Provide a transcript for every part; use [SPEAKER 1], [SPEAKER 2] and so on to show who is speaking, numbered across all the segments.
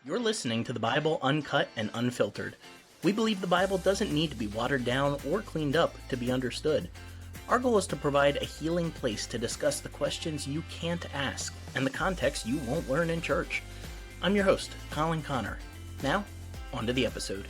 [SPEAKER 1] You're listening to the Bible Uncut and Unfiltered. We believe the Bible doesn't need to be watered down or cleaned up to be understood. Our goal is to provide a healing place to discuss the questions you can't ask and the context you won't learn in church. I'm your host, Colin Connor. Now, on to the episode.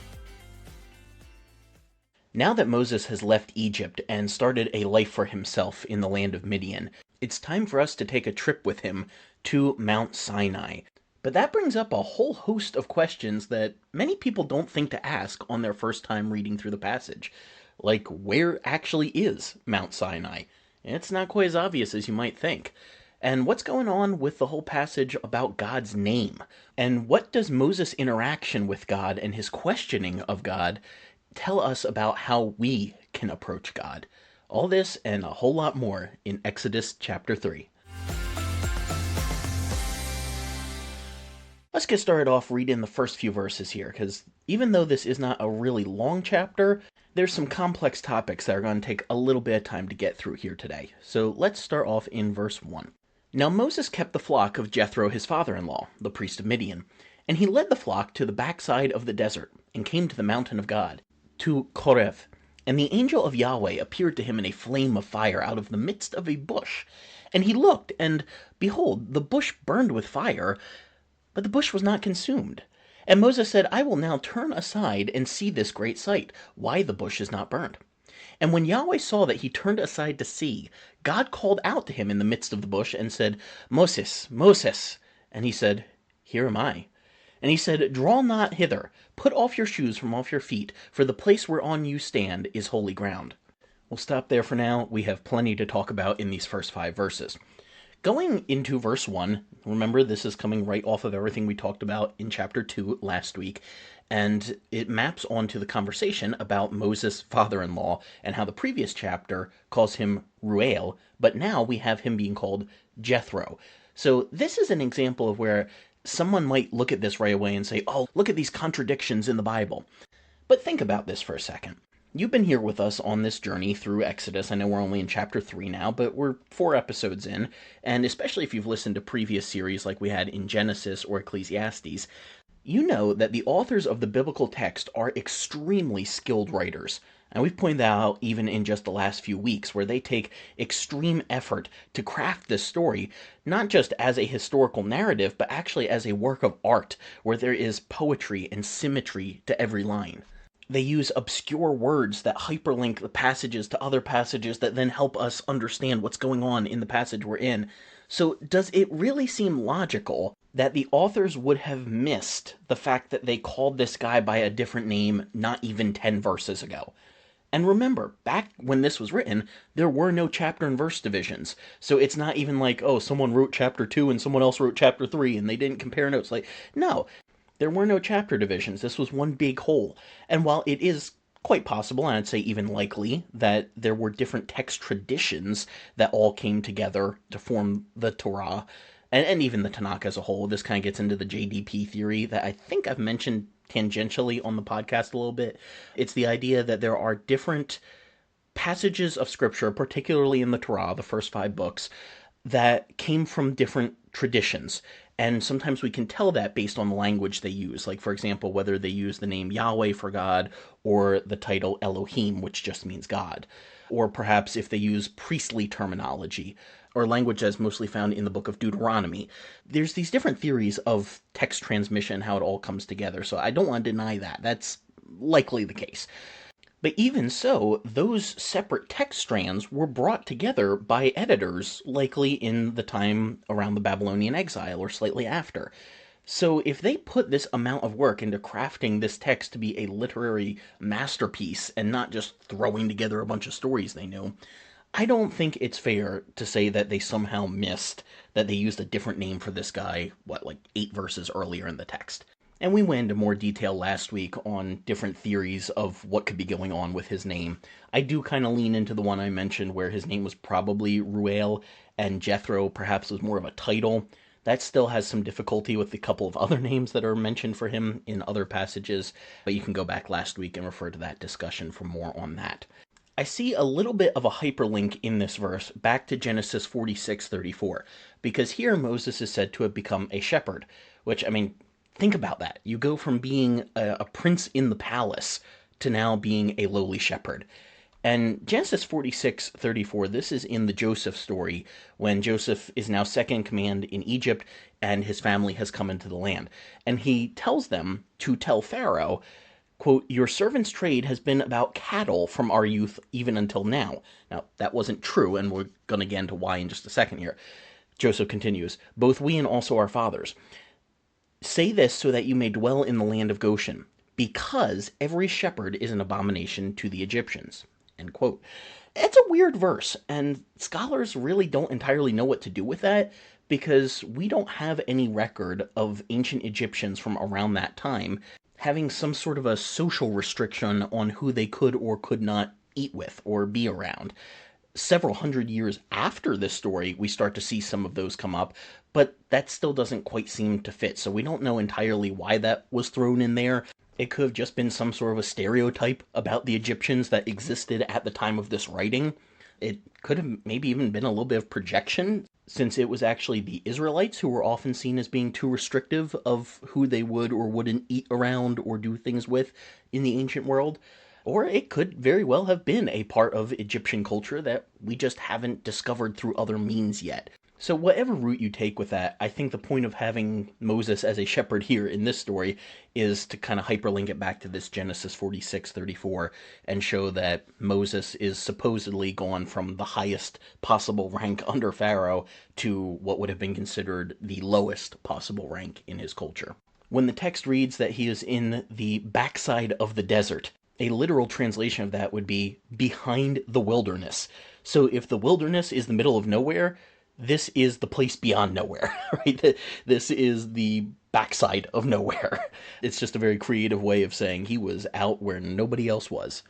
[SPEAKER 1] Now that Moses has left Egypt and started a life for himself in the land of Midian, it's time for us to take a trip with him to Mount Sinai. But that brings up a whole host of questions that many people don't think to ask on their first time reading through the passage. Like, where actually is Mount Sinai? It's not quite as obvious as you might think. And what's going on with the whole passage about God's name? And what does Moses' interaction with God and his questioning of God tell us about how we can approach God? All this and a whole lot more in Exodus chapter 3. Let's get started off reading the first few verses here, because even though this is not a really long chapter, there's some complex topics that are going to take a little bit of time to get through here today. So let's start off in verse 1. Now Moses kept the flock of Jethro his father-in-law, the priest of Midian, and he led the flock to the backside of the desert, and came to the mountain of God, to Chorev. And the angel of Yahweh appeared to him in a flame of fire out of the midst of a bush. And he looked, and behold, the bush burned with fire, but the bush was not consumed. And Moses said, I will now turn aside and see this great sight, why the bush is not burned. And when Yahweh saw that he turned aside to see, God called out to him in the midst of the bush and said, Moses, Moses. And he said, Here am I. And he said, Draw not hither, put off your shoes from off your feet, for the place whereon you stand is holy ground. We'll stop there for now. We have plenty to talk about in these first 5 verses. Going into verse 1, remember this is coming right off of everything we talked about in chapter 2 last week, and it maps onto the conversation about Moses' father-in-law and how the previous chapter calls him Reuel, but now we have him being called Jethro. So this is an example of where someone might look at this right away and say, oh, look at these contradictions in the Bible. But think about this for a second. You've been here with us on this journey through Exodus. I know we're only in chapter 3 now, but we're 4 episodes in, and especially if you've listened to previous series like we had in Genesis or Ecclesiastes, you know that the authors of the biblical text are extremely skilled writers. And we've pointed that out even in just the last few weeks, where they take extreme effort to craft this story, not just as a historical narrative, but actually as a work of art, where there is poetry and symmetry to every line. They use obscure words that hyperlink the passages to other passages that then help us understand what's going on in the passage we're in. So does it really seem logical that the authors would have missed the fact that they called this guy by a different name not even 10 verses ago? And remember, back when this was written, there were no chapter and verse divisions. So it's not even like, oh, someone wrote chapter 2 and someone else wrote chapter 3 and they didn't compare notes. Like, no. There were no chapter divisions. This was one big whole. And while it is quite possible, and I'd say even likely, that there were different text traditions that all came together to form the Torah, and even the Tanakh as a whole, this kind of gets into the JDP theory that I think I've mentioned tangentially on the podcast a little bit. It's the idea that there are different passages of Scripture, particularly in the Torah, the first 5 books, that came from different traditions. And sometimes we can tell that based on the language they use. Like, for example, whether they use the name Yahweh for God or the title Elohim, which just means God. Or perhaps if they use priestly terminology or language that's mostly found in the book of Deuteronomy. There's these different theories of text transmission, how it all comes together. So I don't want to deny that. That's likely the case. But even so, those separate text strands were brought together by editors, likely in the time around the Babylonian exile or slightly after. So if they put this amount of work into crafting this text to be a literary masterpiece and not just throwing together a bunch of stories they knew, I don't think it's fair to say that they somehow missed that they used a different name for this guy, like 8 verses earlier in the text. And we went into more detail last week on different theories of what could be going on with his name. I do kind of lean into the one I mentioned where his name was probably Reuel and Jethro perhaps was more of a title. That still has some difficulty with the couple of other names that are mentioned for him in other passages, but you can go back last week and refer to that discussion for more on that. I see a little bit of a hyperlink in this verse back to Genesis 46:34, because here Moses is said to have become a shepherd, which, Think about that. You go from being a prince in the palace to now being a lowly shepherd. And Genesis 46:34, this is in the Joseph story when Joseph is now second in command in Egypt and his family has come into the land. And he tells them to tell Pharaoh, quote, "Your servant's trade has been about cattle from our youth even until now." Now, that wasn't true, and we're going to get into why in just a second here. Joseph continues, "Both we and also our fathers. Say this so that you may dwell in the land of Goshen, because every shepherd is an abomination to the Egyptians." End quote. It's a weird verse, and scholars really don't entirely know what to do with that because we don't have any record of ancient Egyptians from around that time having some sort of a social restriction on who they could or could not eat with or be around. Several hundred years after this story, we start to see some of those come up, but that still doesn't quite seem to fit. So we don't know entirely why that was thrown in there. It could have just been some sort of a stereotype about the Egyptians that existed at the time of this writing. It could have maybe even been a little bit of projection, since it was actually the Israelites who were often seen as being too restrictive of who they would or wouldn't eat around or do things with in the ancient world. Or it could very well have been a part of Egyptian culture that we just haven't discovered through other means yet. So whatever route you take with that, I think the point of having Moses as a shepherd here in this story is to kind of hyperlink it back to this Genesis 46:34 and show that Moses is supposedly gone from the highest possible rank under Pharaoh to what would have been considered the lowest possible rank in his culture. When the text reads that he is in the backside of the desert, a literal translation of that would be behind the wilderness. So if the wilderness is the middle of nowhere, this is the place beyond nowhere, right? This is the backside of nowhere. It's just a very creative way of saying he was out where nobody else was.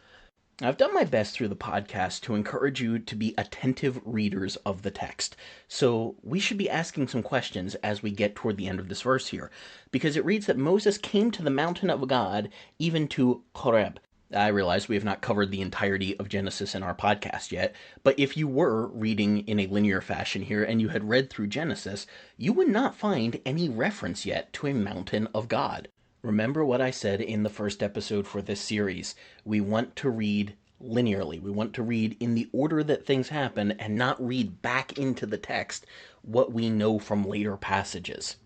[SPEAKER 1] I've done my best through the podcast to encourage you to be attentive readers of the text. So we should be asking some questions as we get toward the end of this verse here, because it reads that Moses came to the mountain of God, even to Horeb. I realize we have not covered the entirety of Genesis in our podcast yet, but if you were reading in a linear fashion here and you had read through Genesis, you would not find any reference yet to a mountain of God. Remember what I said in the first episode for this series. We want to read linearly. We want to read in the order that things happen and not read back into the text what we know from later passages.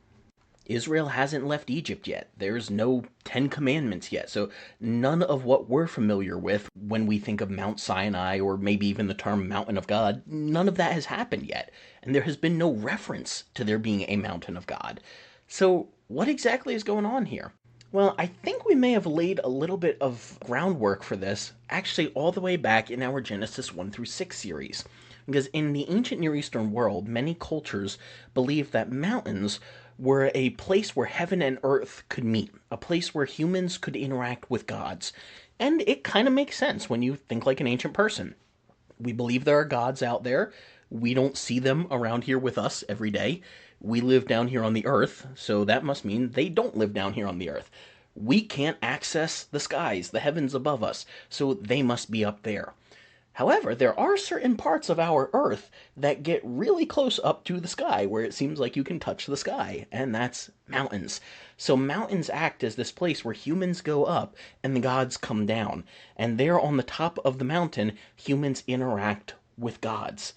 [SPEAKER 1] Israel hasn't left Egypt yet. There's no 10 Commandments yet. So none of what we're familiar with when we think of Mount Sinai or maybe even the term Mountain of God, none of that has happened yet. And there has been no reference to there being a Mountain of God. So what exactly is going on here? Well, I think we may have laid a little bit of groundwork for this, actually all the way back in our Genesis 1 through 6 series. Because in the ancient Near Eastern world, many cultures believed that mountains were a place where heaven and earth could meet, a place where humans could interact with gods. And it kind of makes sense when you think like an ancient person. We believe there are gods out there. We don't see them around here with us every day. We live down here on the earth, so that must mean they don't live down here on the earth. We can't access the skies, the heavens above us, so they must be up there. However, there are certain parts of our Earth that get really close up to the sky, where it seems like you can touch the sky, and that's mountains. So mountains act as this place where humans go up and the gods come down. And there on the top of the mountain, humans interact with gods.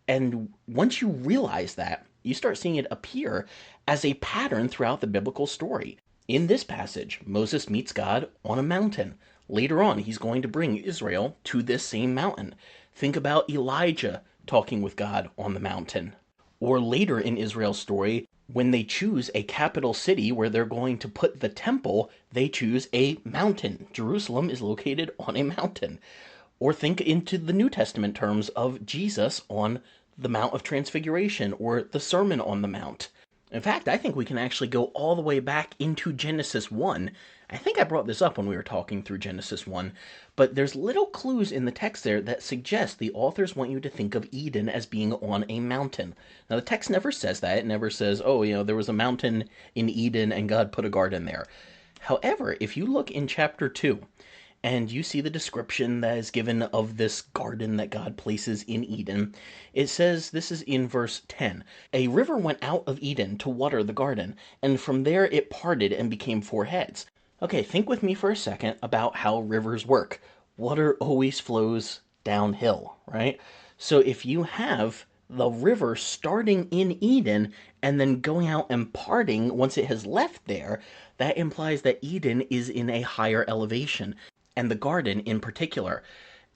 [SPEAKER 1] And once you realize that, you start seeing it appear as a pattern throughout the biblical story. In this passage, Moses meets God on a mountain. Later on, he's going to bring Israel to this same mountain. Think about Elijah talking with God on the mountain. Or later in Israel's story, when they choose a capital city where they're going to put the temple, they choose a mountain. Jerusalem is located on a mountain. Or think into the New Testament terms of Jesus on the Mount of Transfiguration or the Sermon on the Mount. In fact, I think we can actually go all the way back into Genesis 1. I think I brought this up when we were talking through Genesis 1, but there's little clues in the text there that suggest the authors want you to think of Eden as being on a mountain. Now, the text never says that. It never says, there was a mountain in Eden and God put a garden there. However, if you look in chapter 2, and you see the description that is given of this garden that God places in Eden. It says, this is in verse 10, "A river went out of Eden to water the garden, and from there it parted and became four heads." Okay, think with me for a second about how rivers work. Water always flows downhill, right? So if you have the river starting in Eden and then going out and parting once it has left there, that implies that Eden is in a higher elevation, and the garden in particular.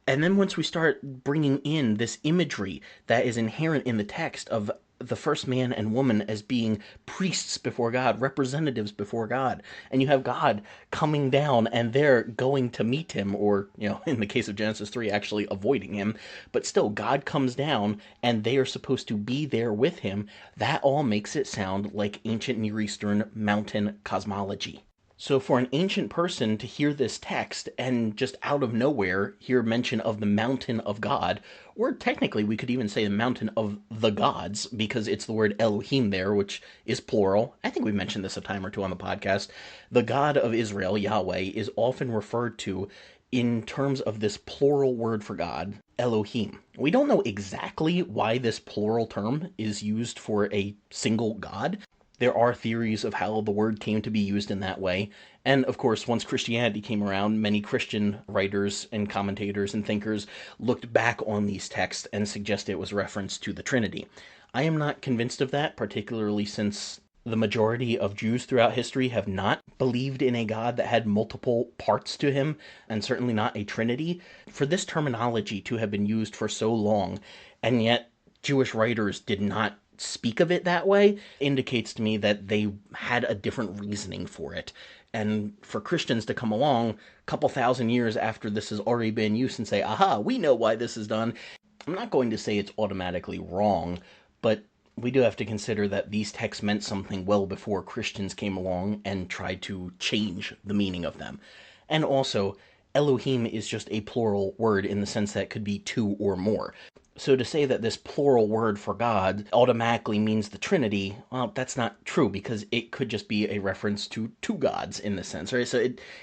[SPEAKER 1] And then once we start bringing in this imagery that is inherent in the text of the first man and woman as being priests before God, representatives before God, and you have God coming down and they're going to meet him, or, in the case of Genesis 3, actually avoiding him, but still, God comes down and they are supposed to be there with him. That all makes it sound like ancient Near Eastern mountain cosmology. So for an ancient person to hear this text and just out of nowhere hear mention of the mountain of God, or technically we could even say the mountain of the gods, because it's the word Elohim there, which is plural. I think we mentioned this a time or two on the podcast. The God of Israel, Yahweh, is often referred to in terms of this plural word for God, Elohim. We don't know exactly why this plural term is used for a single God. There are theories of how the word came to be used in that way. And of course, once Christianity came around, many Christian writers and commentators and thinkers looked back on these texts and suggested it was reference to the Trinity. I am not convinced of that, particularly since the majority of Jews throughout history have not believed in a God that had multiple parts to him, and certainly not a Trinity. For this terminology to have been used for so long, and yet Jewish writers did not speak of it that way, indicates to me that they had a different reasoning for it. And for Christians to come along a couple thousand years after this has already been used and say, aha, we know why this is done, I'm not going to say it's automatically wrong, but we do have to consider that these texts meant something well before Christians came along and tried to change the meaning of them. And also, Elohim is just a plural word in the sense that it could be two or more. So to say that this plural word for God automatically means the Trinity, well, that's not true, because it could just be a reference to two gods in this sense, right? So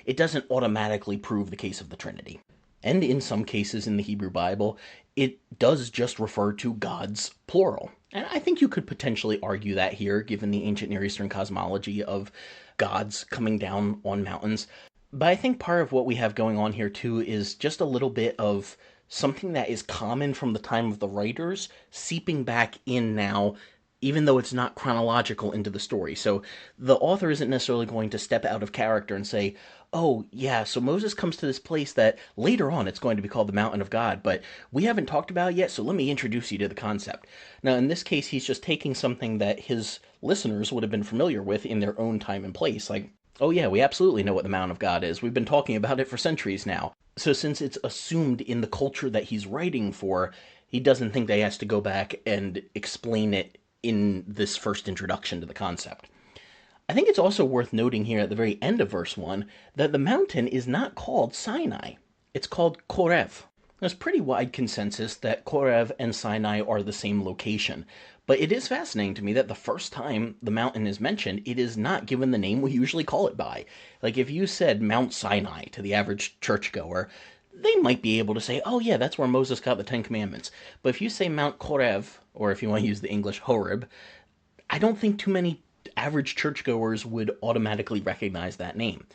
[SPEAKER 1] it doesn't automatically prove the case of the Trinity. And in some cases in the Hebrew Bible, it does just refer to gods, plural. And I think you could potentially argue that here, given the ancient Near Eastern cosmology of gods coming down on mountains. But I think part of what we have going on here, too, is just a little bit of something that is common from the time of the writers seeping back in now, even though it's not chronological into the story. So the author isn't necessarily going to step out of character and say, oh, yeah, so Moses comes to this place that later on it's going to be called the Mountain of God, but we haven't talked about it yet, so let me introduce you to the concept. Now, in this case, he's just taking something that his listeners would have been familiar with in their own time and place, like, oh yeah, we absolutely know what the Mountain of God is. We've been talking about it for centuries now. So since it's assumed in the culture that he's writing for, he doesn't think that he has to go back and explain it in this first introduction to the concept. I think it's also worth noting here at the very end of verse 1 that the mountain is not called Sinai. It's called Korev. There's pretty wide consensus that Korev and Sinai are the same location, but it is fascinating to me that the first time the mountain is mentioned, it is not given the name we usually call it by. Like if you said Mount Sinai to the average churchgoer, they might be able to say, oh yeah, that's where Moses got the Ten Commandments. But if you say Mount Korev, or if you want to use the English Horeb, I don't think too many average churchgoers would automatically recognize that name.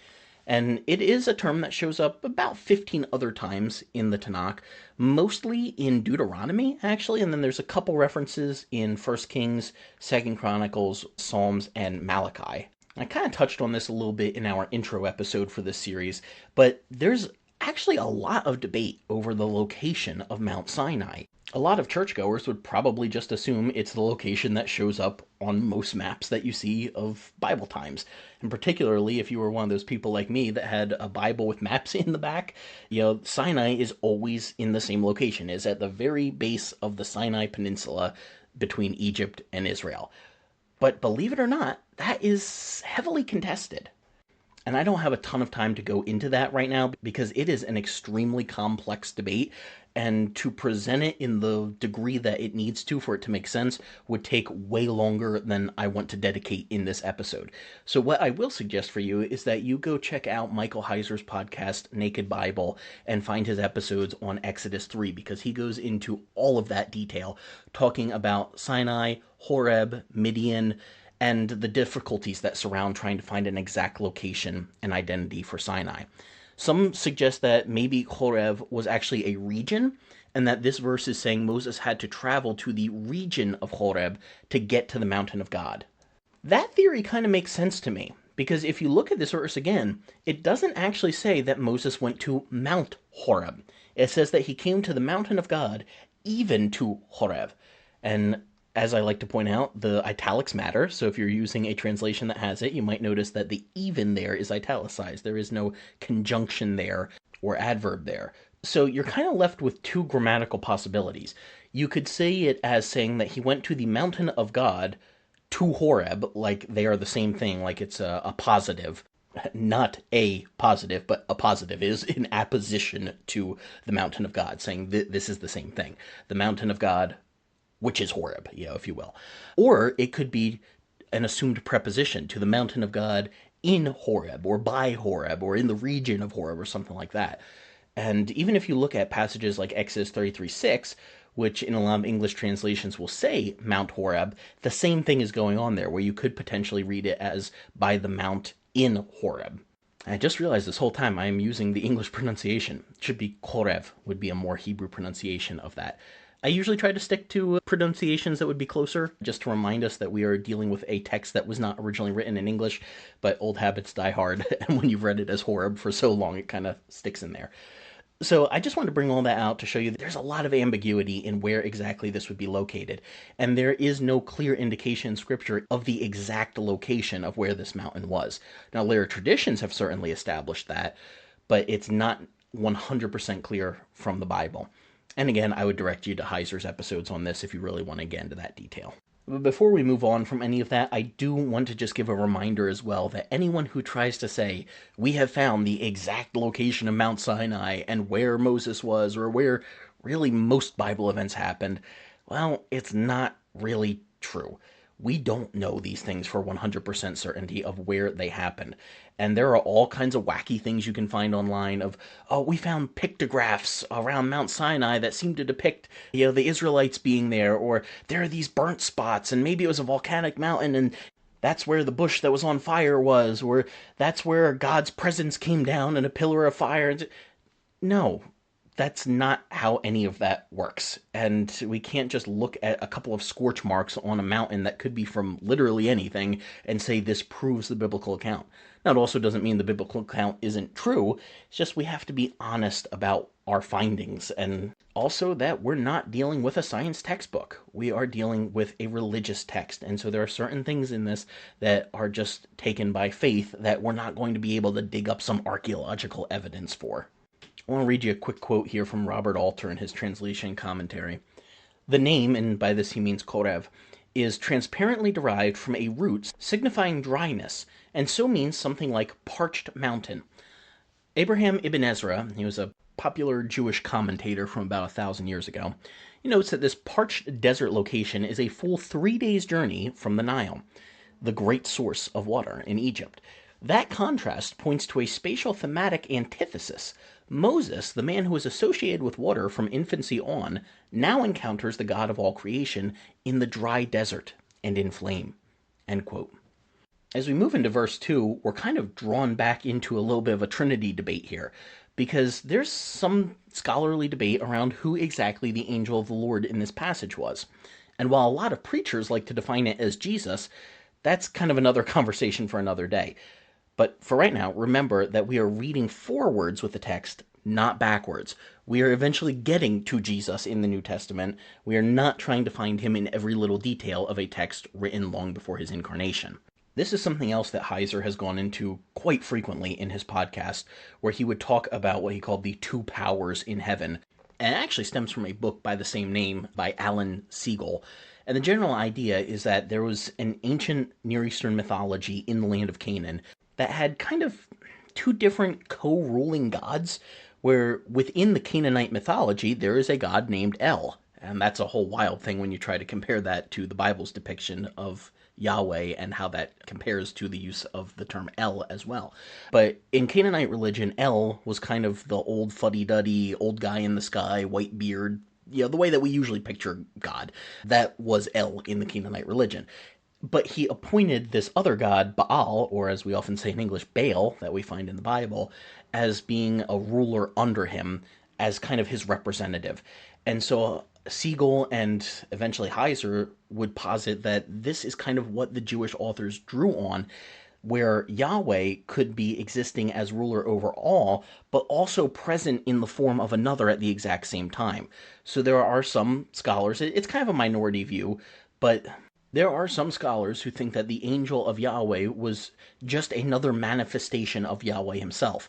[SPEAKER 1] And it is a term that shows up about 15 other times in the Tanakh, mostly in Deuteronomy, actually, and then there's a couple references in 1 Kings, 2 Chronicles, Psalms, and Malachi. I kind of touched on this a little bit in our intro episode for this series, but there's actually a lot of debate over the location of Mount Sinai. A lot of churchgoers would probably just assume it's the location that shows up on most maps that you see of Bible times. And particularly if you were one of those people like me that had a Bible with maps in the back, Sinai is always in the same location. It's at the very base of the Sinai Peninsula between Egypt and Israel. But believe it or not, that is heavily contested. And I don't have a ton of time to go into that right now because it is an extremely complex debate. And to present it in the degree that it needs to for it to make sense would take way longer than I want to dedicate in this episode. So, what I will suggest for you is that you go check out Michael Heiser's podcast, Naked Bible, and find his episodes on Exodus 3 because he goes into all of that detail, talking about Sinai, Horeb, Midian, and the difficulties that surround trying to find an exact location and identity for Sinai. Some suggest that maybe Horeb was actually a region, and that this verse is saying Moses had to travel to the region of Horeb to get to the mountain of God. That theory kind of makes sense to me, because if you look at this verse again, it doesn't actually say that Moses went to Mount Horeb. It says that he came to the mountain of God, even to Horeb. And as I like to point out, the italics matter, so if you're using a translation that has it, you might notice that the even there is italicized. There is no conjunction there or adverb there. So you're kind of left with two grammatical possibilities. You could say it as saying that he went to the mountain of God to Horeb, like they are the same thing, like it's a positive. Not a positive, but a positive is in apposition to the mountain of God, saying this is the same thing. The mountain of God, which is Horeb, if you will. Or it could be an assumed preposition to the mountain of God in Horeb, or by Horeb, or in the region of Horeb, or something like that. And even if you look at passages like Exodus 33:6, which in a lot of English translations will say Mount Horeb, the same thing is going on there, where you could potentially read it as by the mount in Horeb. I just realized this whole time I am using the English pronunciation. It should be Korev, would be a more Hebrew pronunciation of that. I usually try to stick to pronunciations that would be closer, just to remind us that we are dealing with a text that was not originally written in English, but old habits die hard, and when you've read it as Horeb for so long, it kind of sticks in there. So I just wanted to bring all that out to show you that there's a lot of ambiguity in where exactly this would be located, and there is no clear indication in Scripture of the exact location of where this mountain was. Now, later traditions have certainly established that, but it's not 100% clear from the Bible. And again, I would direct you to Heiser's episodes on this if you really want to get into that detail. But before we move on from any of that, I do want to just give a reminder as well that anyone who tries to say, we have found the exact location of Mount Sinai and where Moses was, or where really most Bible events happened, well, it's not really true. We don't know these things for 100% certainty of where they happened. And there are all kinds of wacky things you can find online of, oh, we found pictographs around Mount Sinai that seem to depict, the Israelites being there, or there are these burnt spots, and maybe it was a volcanic mountain, and that's where the bush that was on fire was, or that's where God's presence came down in a pillar of fire. No, that's not how any of that works. And we can't just look at a couple of scorch marks on a mountain that could be from literally anything and say this proves the biblical account. Now, it also doesn't mean the biblical account isn't true. It's just we have to be honest about our findings, and also that we're not dealing with a science textbook. We are dealing with a religious text, and so there are certain things in this that are just taken by faith that we're not going to be able to dig up some archaeological evidence for. I want to read you a quick quote here from Robert Alter in his translation commentary. The name, and by this he means Korev, is transparently derived from a root signifying dryness, and so means something like parched mountain. Abraham Ibn Ezra, he was a popular Jewish commentator from about 1,000 years ago, he notes that this parched desert location is a full 3 days' journey from the Nile, the great source of water in Egypt. That contrast points to a spatial thematic antithesis. Moses, the man who was associated with water from infancy on, now encounters the God of all creation in the dry desert and in flame. End quote. As we move into verse 2, we're kind of drawn back into a little bit of a Trinity debate here, because there's some scholarly debate around who exactly the angel of the Lord in this passage was. And while a lot of preachers like to define it as Jesus, that's kind of another conversation for another day. But for right now, remember that we are reading forwards with the text, not backwards. We are eventually getting to Jesus in the New Testament. We are not trying to find him in every little detail of a text written long before his incarnation. This is something else that Heiser has gone into quite frequently in his podcast, where he would talk about what he called the two powers in heaven. And it actually stems from a book by the same name by Alan Siegel. And the general idea is that there was an ancient Near Eastern mythology in the land of Canaan that had kind of two different co-ruling gods, where within the Canaanite mythology there is a god named El. And that's a whole wild thing when you try to compare that to the Bible's depiction of Yahweh and how that compares to the use of the term El as well. But in Canaanite religion, El was kind of the old fuddy-duddy, old guy in the sky, white beard, the way that we usually picture God. That was El in the Canaanite religion. But he appointed this other god, Baal, or as we often say in English, Baal, that we find in the Bible, as being a ruler under him, as kind of his representative. And so Siegel and eventually Heiser would posit that this is kind of what the Jewish authors drew on, where Yahweh could be existing as ruler over all, but also present in the form of another at the exact same time. So there are some scholars, it's kind of a minority view, but there are some scholars who think that the angel of Yahweh was just another manifestation of Yahweh himself.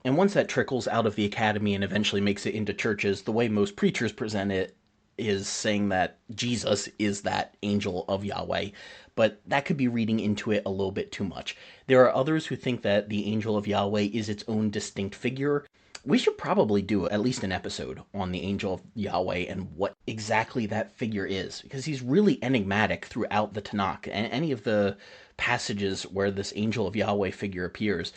[SPEAKER 1] And once that trickles out of the academy and eventually makes it into churches, the way most preachers present it is saying that Jesus is that angel of Yahweh, but that could be reading into it a little bit too much. There are others who think that the angel of Yahweh is its own distinct figure. We should probably do at least an episode on the angel of Yahweh and what exactly that figure is, because he's really enigmatic throughout the Tanakh, and any of the passages where this angel of Yahweh figure appears,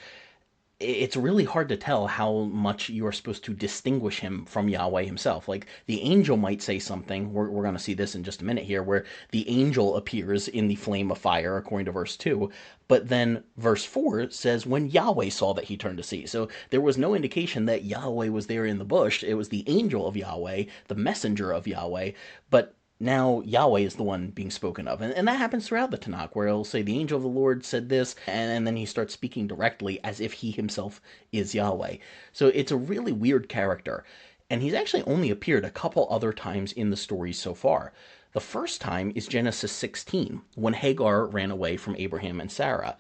[SPEAKER 1] it's really hard to tell how much you are supposed to distinguish him from Yahweh himself. Like, the angel might say something, we're going to see this in just a minute here, where the angel appears in the flame of fire, according to verse 2, but then verse 4 says, when Yahweh saw that he turned to see. So there was no indication that Yahweh was there in the bush. It was the angel of Yahweh, the messenger of Yahweh, but now Yahweh is the one being spoken of. And that happens throughout the Tanakh, where it'll say the angel of the Lord said this, and then he starts speaking directly as if he himself is Yahweh. So it's a really weird character. And he's actually only appeared a couple other times in the stories so far. The first time is Genesis 16, when Hagar ran away from Abraham and Sarah.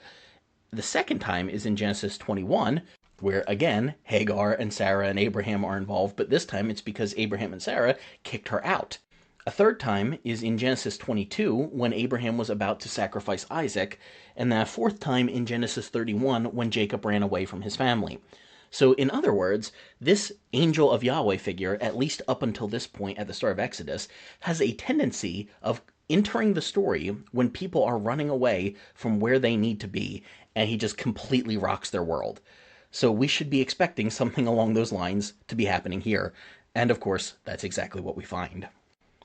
[SPEAKER 1] The second time is in Genesis 21, where again, Hagar and Sarah and Abraham are involved, but this time it's because Abraham and Sarah kicked her out. A third time is in Genesis 22, when Abraham was about to sacrifice Isaac, and then a fourth time in Genesis 31, when Jacob ran away from his family. So in other words, this angel of Yahweh figure, at least up until this point at the start of Exodus, has a tendency of entering the story when people are running away from where they need to be, and he just completely rocks their world. So we should be expecting something along those lines to be happening here, and of course, that's exactly what we find.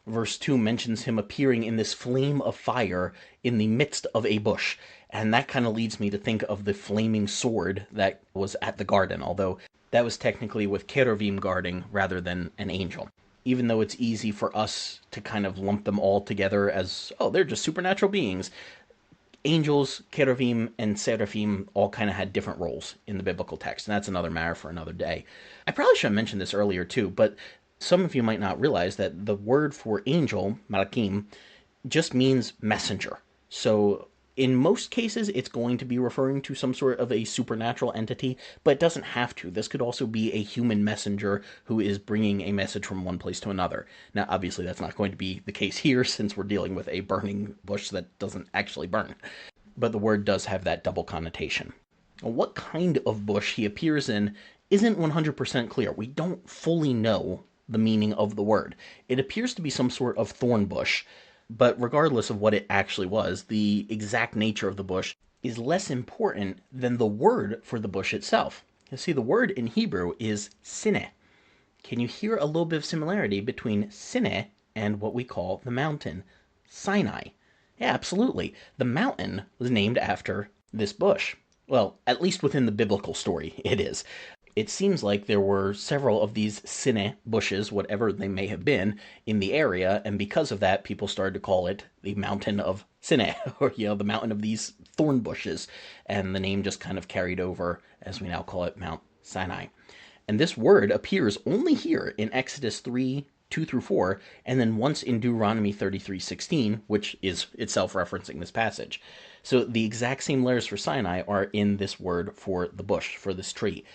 [SPEAKER 1] Verse 2 mentions him appearing in this flame of fire in the midst of a bush, and that kind of leads me to think of the flaming sword that was at the garden, although that was technically with cherubim guarding rather than an angel. Even though it's easy for us to kind of lump them all together as, oh, they're just supernatural beings, angels, cherubim, and seraphim all kind of had different roles in the biblical text, and that's another matter for another day. I probably should have mentioned this earlier too, but some of you might not realize that the word for angel, malakim, just means messenger. So in most cases, it's going to be referring to some sort of a supernatural entity, but it doesn't have to. This could also be a human messenger who is bringing a message from one place to another. Now, obviously, that's not going to be the case here, since we're dealing with a burning bush that doesn't actually burn. But the word does have that double connotation. What kind of bush he appears in isn't 100% clear. We don't fully know the meaning of the word. It appears to be some sort of thorn bush, but regardless of what it actually was, the exact nature of the bush is less important than the word for the bush itself. You see, the word in Hebrew is Sinai. Can you hear a little bit of similarity between Sinai and what we call the mountain, Sinai? Yeah, absolutely. The mountain was named after this bush. Well, at least within the biblical story, it is. It seems like there were several of these Sinai bushes, whatever they may have been, in the area, and because of that, people started to call it the Mountain of Sinai, or, the mountain of these thorn bushes, and the name just kind of carried over, as we now call it, Mount Sinai. And this word appears only here in Exodus 3, 2 through 4, and then once in Deuteronomy 33:16, which is itself referencing this passage. So the exact same letters for Sinai are in this word for the bush, for this tree.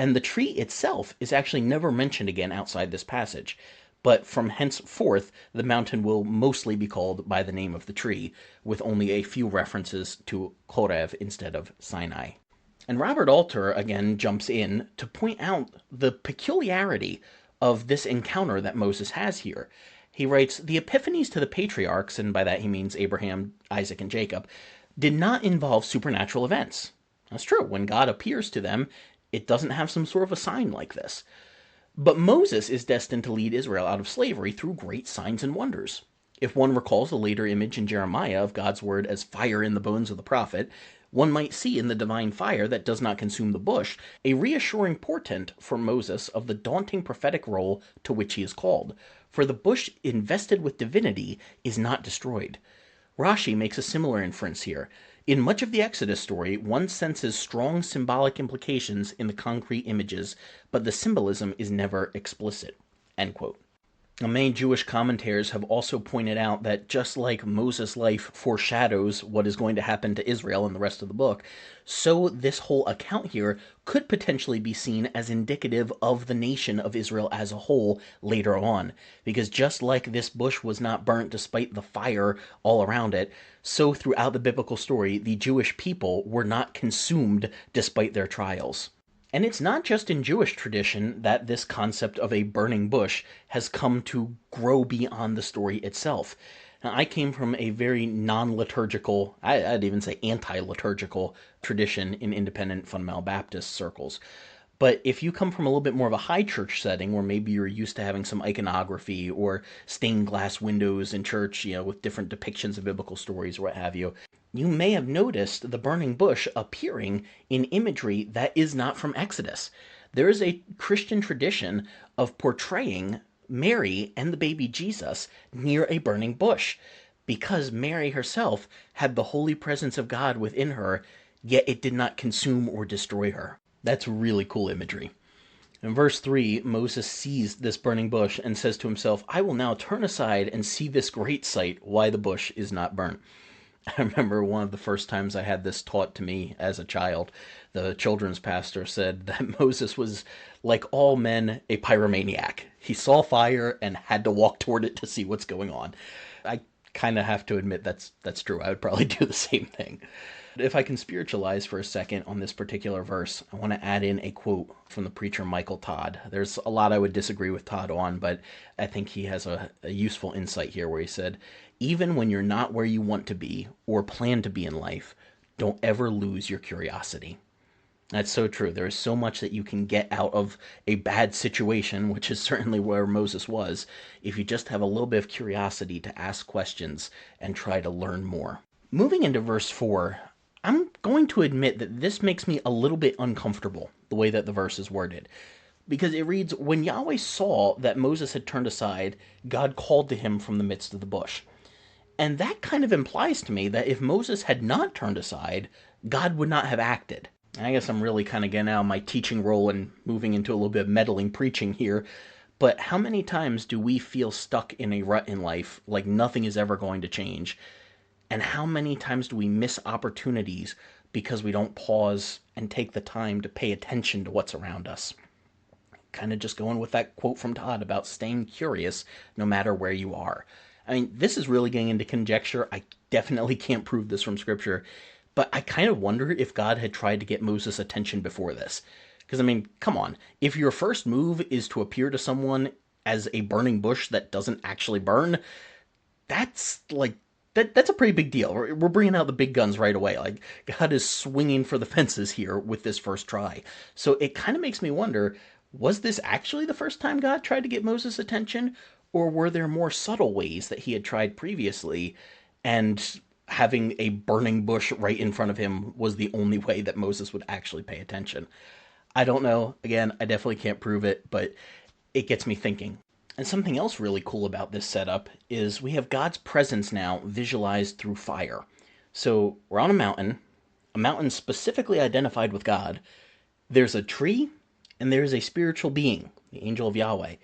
[SPEAKER 1] And the tree itself is actually never mentioned again outside this passage. But from henceforth, the mountain will mostly be called by the name of the tree, with only a few references to Chorev instead of Sinai. And Robert Alter again jumps in to point out the peculiarity of this encounter that Moses has here. He writes, the epiphanies to the patriarchs, and by that he means Abraham, Isaac, and Jacob, did not involve supernatural events. That's true. When God appears to them, it doesn't have some sort of a sign like this. But Moses is destined to lead Israel out of slavery through great signs and wonders. If one recalls the later image in Jeremiah of God's word as fire in the bones of the prophet, one might see in the divine fire that does not consume the bush a reassuring portent for Moses of the daunting prophetic role to which he is called. For the bush invested with divinity is not destroyed. Rashi makes a similar inference here. In much of the Exodus story, one senses strong symbolic implications in the concrete images, but the symbolism is never explicit. End quote. Now, many Jewish commentators have also pointed out that just like Moses' life foreshadows what is going to happen to Israel in the rest of the book, so this whole account here could potentially be seen as indicative of the nation of Israel as a whole later on. Because just like this bush was not burnt despite the fire all around it, so throughout the biblical story, the Jewish people were not consumed despite their trials. And it's not just in Jewish tradition that this concept of a burning bush has come to grow beyond the story itself. Now, I came from a very non-liturgical, I'd even say anti-liturgical tradition in independent fundamental Baptist circles. But if you come from a little bit more of a high church setting where maybe you're used to having some iconography or stained glass windows in church, with different depictions of biblical stories or what have you, you may have noticed the burning bush appearing in imagery that is not from Exodus. There is a Christian tradition of portraying Mary and the baby Jesus near a burning bush, because Mary herself had the holy presence of God within her, yet it did not consume or destroy her. That's really cool imagery. In verse 3, Moses sees this burning bush and says to himself, I will now turn aside and see this great sight, why the bush is not burnt. I remember one of the first times I had this taught to me as a child. The children's pastor said that Moses was, like all men, a pyromaniac. He saw fire and had to walk toward it to see what's going on. I kind of have to admit that's true. I would probably do the same thing. If I can spiritualize for a second on this particular verse, I want to add in a quote from the preacher Michael Todd. There's a lot I would disagree with Todd on, but I think he has a useful insight here where he said, even when you're not where you want to be or plan to be in life, don't ever lose your curiosity. That's so true. There is so much that you can get out of a bad situation, which is certainly where Moses was, if you just have a little bit of curiosity to ask questions and try to learn more. Moving into verse 4, I'm going to admit that this makes me a little bit uncomfortable, the way that the verse is worded. Because it reads, when Yahweh saw that Moses had turned aside, God called to him from the midst of the bush. And that kind of implies to me that if Moses had not turned aside, God would not have acted. I guess I'm really kind of getting out of my teaching role and moving into a little bit of meddling preaching here. But how many times do we feel stuck in a rut in life, like nothing is ever going to change? And how many times do we miss opportunities because we don't pause and take the time to pay attention to what's around us? Kind of just going with that quote from Todd about staying curious no matter where you are. I mean, this is really getting into conjecture. I definitely can't prove this from Scripture, but I kind of wonder if God had tried to get Moses' attention before this. Because, I mean, come on. If your first move is to appear to someone as a burning bush that doesn't actually burn, that's a pretty big deal. We're bringing out the big guns right away. Like, God is swinging for the fences here with this first try. So it kind of makes me wonder, was this actually the first time God tried to get Moses' attention? Or were there more subtle ways that he had tried previously, and having a burning bush right in front of him was the only way that Moses would actually pay attention? I don't know. Again, I definitely can't prove it, but it gets me thinking. And something else really cool about this setup is we have God's presence now visualized through fire. So we're on a mountain specifically identified with God. There's a tree, and there's a spiritual being, the angel of Yahweh.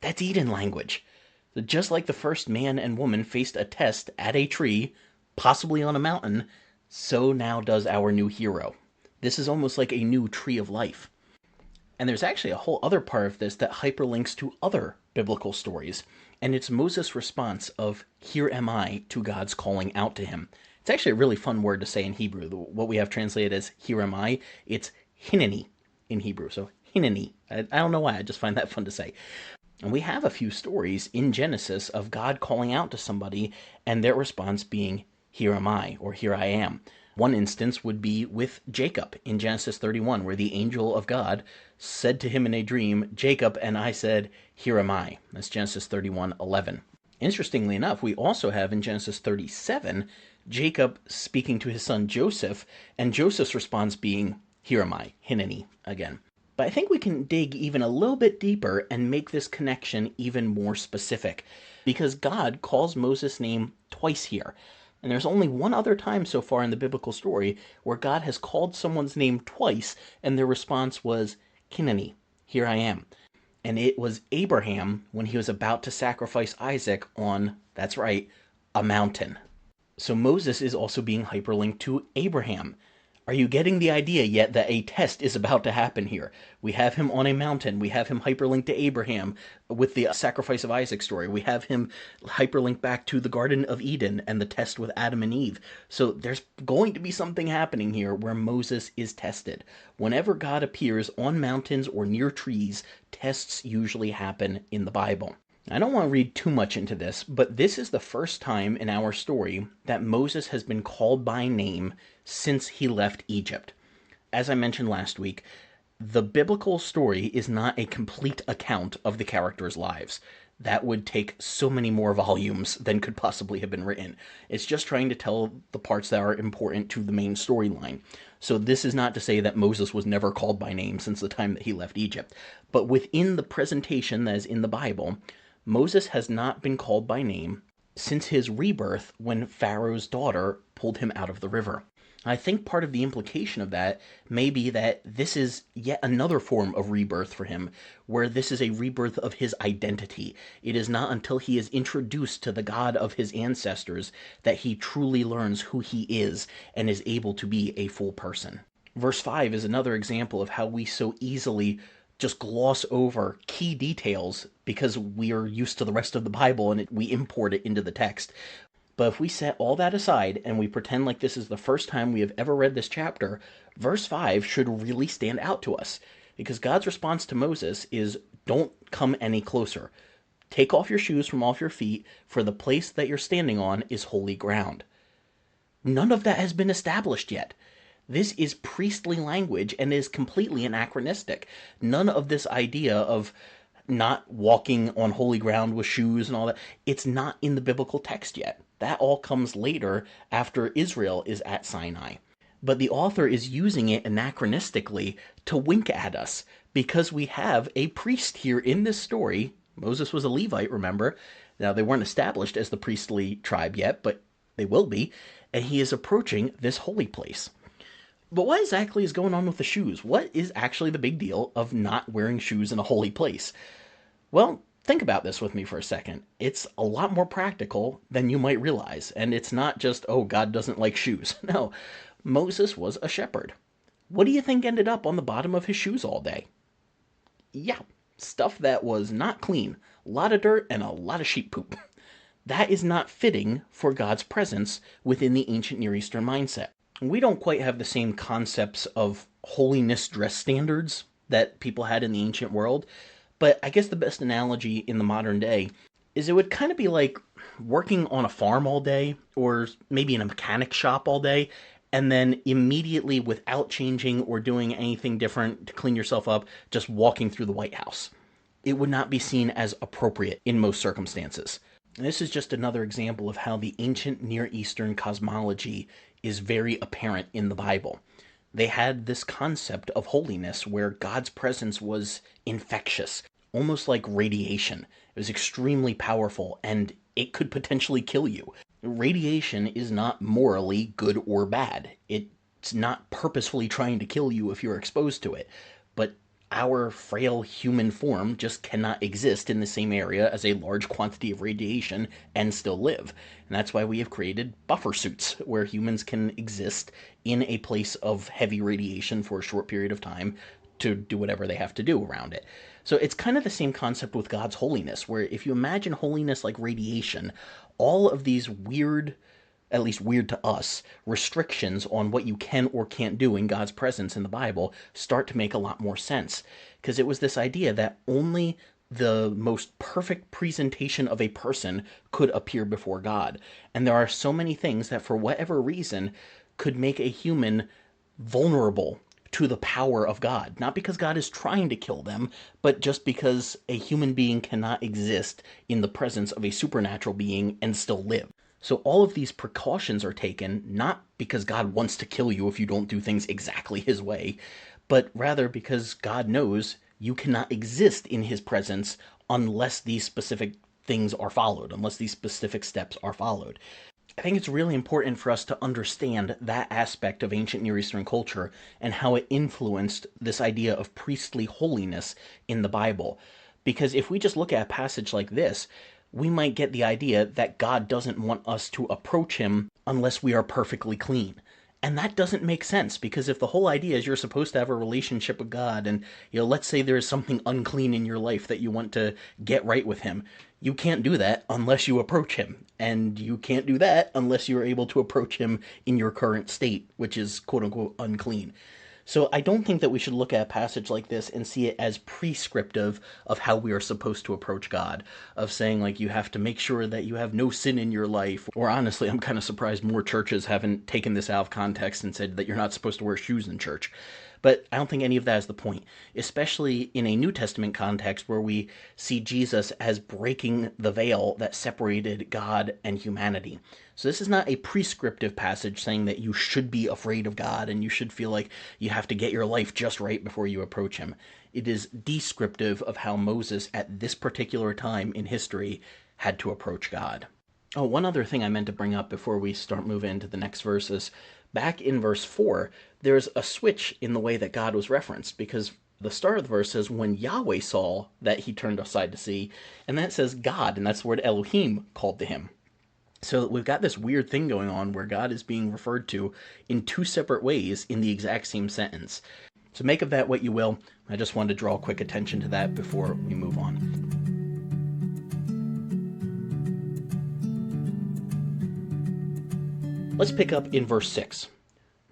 [SPEAKER 1] That's Eden language. So just like the first man and woman faced a test at a tree, possibly on a mountain, so now does our new hero. This is almost like a new tree of life. And there's actually a whole other part of this that hyperlinks to other biblical stories, and it's Moses' response of, "Here am I," to God's calling out to him. It's actually a really fun word to say in Hebrew. What we have translated as here am I, it's hineni in Hebrew. So hineni. I don't know why, I just find that fun to say. And we have a few stories in Genesis of God calling out to somebody and their response being, here am I, or here I am. One instance would be with Jacob in Genesis 31, where the angel of God said to him in a dream, Jacob, and I said, here am I. That's Genesis 31:11. Interestingly enough, we also have in Genesis 37, Jacob speaking to his son Joseph, and Joseph's response being, here am I, hineni, again. But I think we can dig even a little bit deeper and make this connection even more specific, because God calls Moses' name twice here. And there's only one other time so far in the biblical story where God has called someone's name twice, and their response was, Hineni, here I am. And it was Abraham when he was about to sacrifice Isaac on, that's right, a mountain. So Moses is also being hyperlinked to Abraham. Are you getting the idea yet that a test is about to happen here? We have him on a mountain. We have him hyperlinked to Abraham with the sacrifice of Isaac story. We have him hyperlinked back to the Garden of Eden and the test with Adam and Eve. So there's going to be something happening here where Moses is tested. Whenever God appears on mountains or near trees, tests usually happen in the Bible. I don't want to read too much into this, but this is the first time in our story that Moses has been called by name since he left Egypt. As I mentioned last week, the biblical story is not a complete account of the characters' lives. That would take so many more volumes than could possibly have been written. It's just trying to tell the parts that are important to the main storyline. So this is not to say that Moses was never called by name since the time that he left Egypt. But within the presentation that is in the Bible, Moses has not been called by name since his rebirth when Pharaoh's daughter pulled him out of the river. I think part of the implication of that may be that this is yet another form of rebirth for him, where this is a rebirth of his identity. It is not until he is introduced to the God of his ancestors that he truly learns who he is and is able to be a full person. Verse 5 is another example of how we so easily just gloss over key details because we are used to the rest of the Bible and we import it into the text. But if we set all that aside and we pretend like this is the first time we have ever read this chapter, verse 5 should really stand out to us. Because God's response to Moses is, don't come any closer. Take off your shoes from off your feet, for the place that you're standing on is holy ground. None of that has been established yet. This is priestly language and is completely anachronistic. None of this idea of not walking on holy ground with shoes and all that, it's not in the biblical text yet. That all comes later after Israel is at Sinai. But the author is using it anachronistically to wink at us because we have a priest here in this story. Moses was a Levite, remember? Now, they weren't established as the priestly tribe yet, but they will be. And he is approaching this holy place. But what exactly is going on with the shoes? What is actually the big deal of not wearing shoes in a holy place? Well, think about this with me for a second. It's a lot more practical than you might realize. And it's not just, oh, God doesn't like shoes. No, Moses was a shepherd. What do you think ended up on the bottom of his shoes all day? Yeah, stuff that was not clean. A lot of dirt and a lot of sheep poop. That is not fitting for God's presence within the ancient Near Eastern mindset. We don't quite have the same concepts of holiness dress standards that people had in the ancient world, but I guess the best analogy in the modern day is it would kind of be like working on a farm all day, or maybe in a mechanic shop all day, and then immediately, without changing or doing anything different to clean yourself up, just walking through the White House. It would not be seen as appropriate in most circumstances. And this is just another example of how the ancient Near Eastern cosmology is very apparent in the Bible. They had this concept of holiness where God's presence was infectious, almost like radiation. It was extremely powerful, and it could potentially kill you. Radiation is not morally good or bad. It's not purposefully trying to kill you if you're exposed to it. But our frail human form just cannot exist in the same area as a large quantity of radiation and still live. And that's why we have created buffer suits where humans can exist in a place of heavy radiation for a short period of time to do whatever they have to do around it. So it's kind of the same concept with God's holiness, where if you imagine holiness like radiation, all of these weird at least weird to us, restrictions on what you can or can't do in God's presence in the Bible start to make a lot more sense. Because it was this idea that only the most perfect presentation of a person could appear before God. And there are so many things that, for whatever reason, could make a human vulnerable to the power of God. Not because God is trying to kill them, but just because a human being cannot exist in the presence of a supernatural being and still live. So all of these precautions are taken not because God wants to kill you if you don't do things exactly his way, but rather because God knows you cannot exist in his presence unless these specific things are followed, unless these specific steps are followed. I think it's really important for us to understand that aspect of ancient Near Eastern culture and how it influenced this idea of priestly holiness in the Bible. Because if we just look at a passage like this, we might get the idea that God doesn't want us to approach him unless we are perfectly clean. And that doesn't make sense, because if the whole idea is you're supposed to have a relationship with God, and let's say there's something unclean in your life that you want to get right with him, you can't do that unless you approach him. And you can't do that unless you're able to approach him in your current state, which is quote unquote unclean. So I don't think that we should look at a passage like this and see it as prescriptive of how we are supposed to approach God, of saying like you have to make sure that you have no sin in your life. Or honestly, I'm kind of surprised more churches haven't taken this out of context and said that you're not supposed to wear shoes in church. But I don't think any of that is the point, especially in a New Testament context where we see Jesus as breaking the veil that separated God and humanity. So this is not a prescriptive passage saying that you should be afraid of God and you should feel like you have to get your life just right before you approach him. It is descriptive of how Moses at this particular time in history had to approach God. Oh, one other thing I meant to bring up before we start moving into the next verses. Back in verse 4, there's a switch in the way that God was referenced, because the start of the verse says, when Yahweh saw that he turned aside to see, and then it says God, and that's the word Elohim called to him. So we've got this weird thing going on where God is being referred to in two separate ways in the exact same sentence. So make of that what you will. I just wanted to draw quick attention to that before we move on. Let's pick up in verse 6.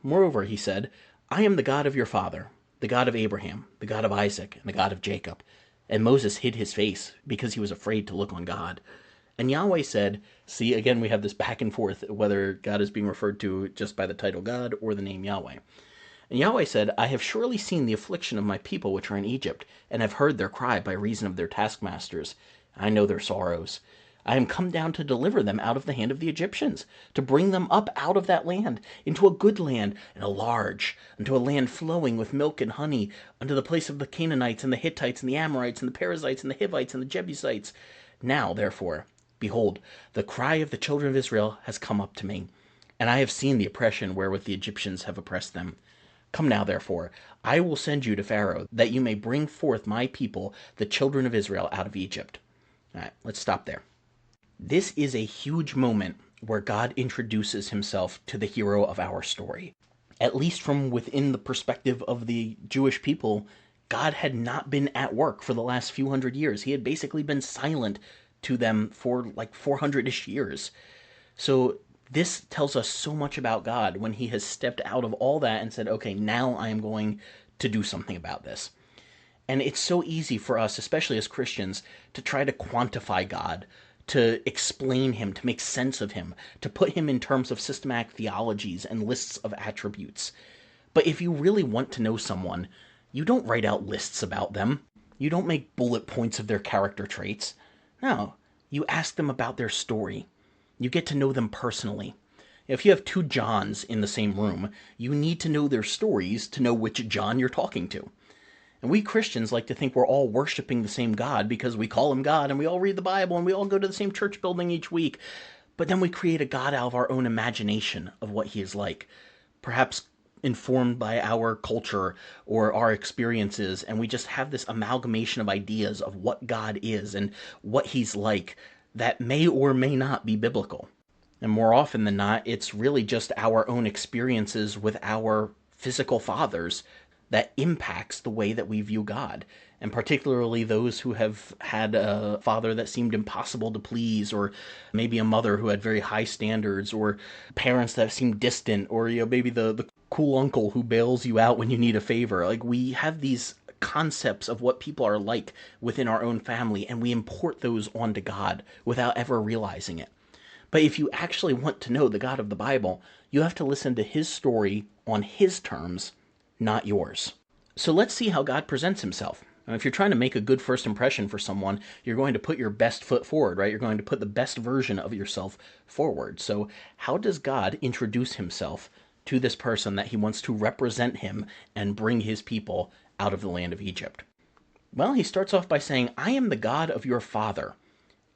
[SPEAKER 1] Moreover, he said, I am the God of your father, the God of Abraham, the God of Isaac, and the God of Jacob. And Moses hid his face because he was afraid to look on God. And Yahweh said, see, again, we have this back and forth, whether God is being referred to just by the title God or the name Yahweh. And Yahweh said, I have surely seen the affliction of my people which are in Egypt, and have heard their cry by reason of their taskmasters. I know their sorrows. I am come down to deliver them out of the hand of the Egyptians, to bring them up out of that land, into a good land, and a large, unto a land flowing with milk and honey, unto the place of the Canaanites, and the Hittites, and the Amorites, and the Perizzites, and the Hivites, and the Jebusites. Now, therefore, behold, the cry of the children of Israel has come up to me, and I have seen the oppression wherewith the Egyptians have oppressed them. Come now, therefore, I will send you to Pharaoh, that you may bring forth my people, the children of Israel, out of Egypt. All right, let's stop there. This is a huge moment where God introduces himself to the hero of our story. At least from within the perspective of the Jewish people, God had not been at work for the last few hundred years. He had basically been silent to them for like 400-ish years. So this tells us so much about God when he has stepped out of all that and said, okay, now I am going to do something about this. And it's so easy for us, especially as Christians, to try to quantify God, to explain him, to make sense of him, to put him in terms of systematic theologies and lists of attributes. But if you really want to know someone, you don't write out lists about them. You don't make bullet points of their character traits. No, you ask them about their story. You get to know them personally. If you have two Johns in the same room, you need to know their stories to know which John you're talking to. And we Christians like to think we're all worshiping the same God because we call him God and we all read the Bible and we all go to the same church building each week. But then we create a God out of our own imagination of what he is like, perhaps informed by our culture or our experiences, and we just have this amalgamation of ideas of what God is and what he's like that may or may not be biblical. And more often than not, it's really just our own experiences with our physical fathers that impacts the way that we view God. And particularly those who have had a father that seemed impossible to please, or maybe a mother who had very high standards, or parents that seemed distant, or maybe the cool uncle who bails you out when you need a favor. Like, we have these concepts of what people are like within our own family, and we import those onto God without ever realizing it. But if you actually want to know the God of the Bible, you have to listen to his story on his terms, not yours. So let's see how God presents himself. Now, if you're trying to make a good first impression for someone, you're going to put your best foot forward, right? You're going to put the best version of yourself forward. So how does God introduce himself to this person that he wants to represent him and bring his people out of the land of Egypt? Well, he starts off by saying, I am the God of your father.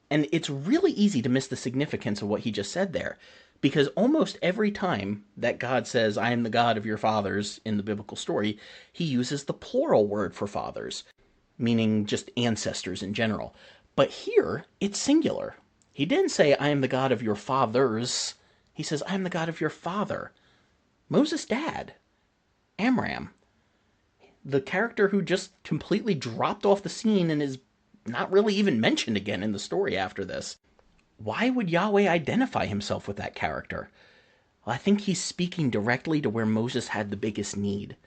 [SPEAKER 1] And it's really easy to miss the significance of what he just said there, because almost every time that God says, I am the God of your fathers in the biblical story, he uses the plural word for fathers, meaning just ancestors in general. But here, it's singular. He didn't say, I am the God of your fathers. He says, I am the God of your father. Moses' dad, Amram, the character who just completely dropped off the scene and is not really even mentioned again in the story after this. Why would Yahweh identify himself with that character? Well, I think he's speaking directly to where Moses had the biggest need.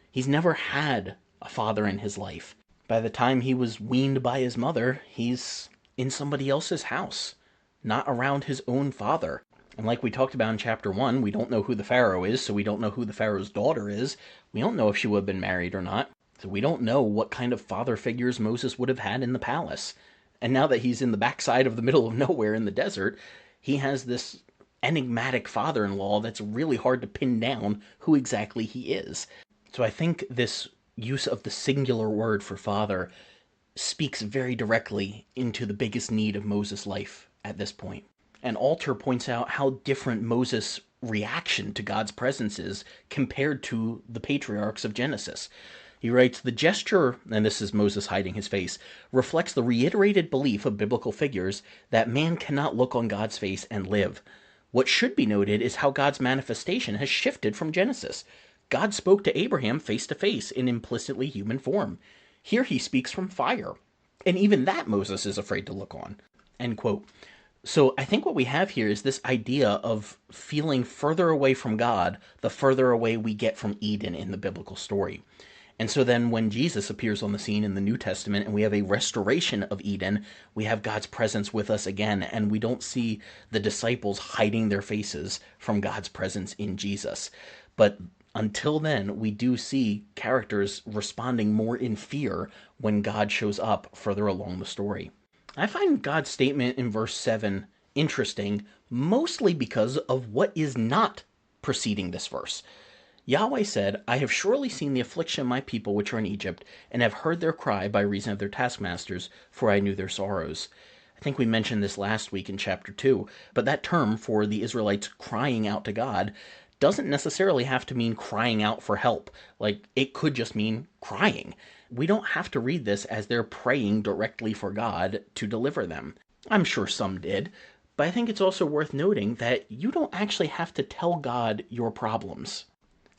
[SPEAKER 1] He's never had a father in his life. By the time he was weaned by his mother, he's in somebody else's house, not around his own father. And like we talked about in chapter 1, we don't know who the Pharaoh is, so we don't know who the Pharaoh's daughter is. We don't know if she would have been married or not. So we don't know what kind of father figures Moses would have had in the palace. And now that he's in the backside of the middle of nowhere in the desert, he has this enigmatic father-in-law that's really hard to pin down who exactly he is. So I think this use of the singular word for father speaks very directly into the biggest need of Moses' life at this point. And Alter points out how different Moses' reaction to God's presence is compared to the patriarchs of Genesis. He writes, the gesture, and this is Moses hiding his face, reflects the reiterated belief of biblical figures that man cannot look on God's face and live. What should be noted is how God's manifestation has shifted from Genesis. God spoke to Abraham face to face in implicitly human form. Here he speaks from fire. And even that Moses is afraid to look on. End quote. So I think what we have here is this idea of feeling further away from God the further away we get from Eden in the biblical story. And so then when Jesus appears on the scene in the New Testament and we have a restoration of Eden, we have God's presence with us again, and we don't see the disciples hiding their faces from God's presence in Jesus. But until then, we do see characters responding more in fear when God shows up further along the story. I find God's statement in verse 7 interesting, mostly because of what is not preceding this verse. Yahweh said, I have surely seen the affliction of my people which are in Egypt, and have heard their cry by reason of their taskmasters, for I knew their sorrows. I think we mentioned this last week in chapter 2, but that term for the Israelites crying out to God doesn't necessarily have to mean crying out for help. Like, it could just mean crying. We don't have to read this as they're praying directly for God to deliver them. I'm sure some did, but I think it's also worth noting that you don't actually have to tell God your problems.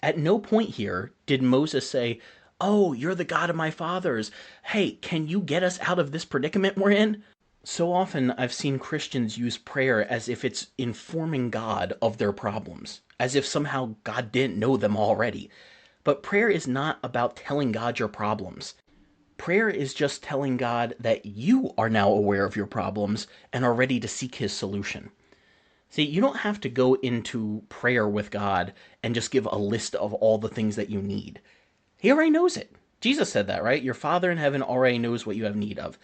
[SPEAKER 1] At no point here did Moses say, oh, you're the God of my fathers. Hey, can you get us out of this predicament we're in? So often I've seen Christians use prayer as if it's informing God of their problems, as if somehow God didn't know them already. But prayer is not about telling God your problems. Prayer is just telling God that you are now aware of your problems and are ready to seek his solution. See, you don't have to go into prayer with God and just give a list of all the things that you need. He already knows it. Jesus said that, right? Your Father in heaven already knows what you have need of.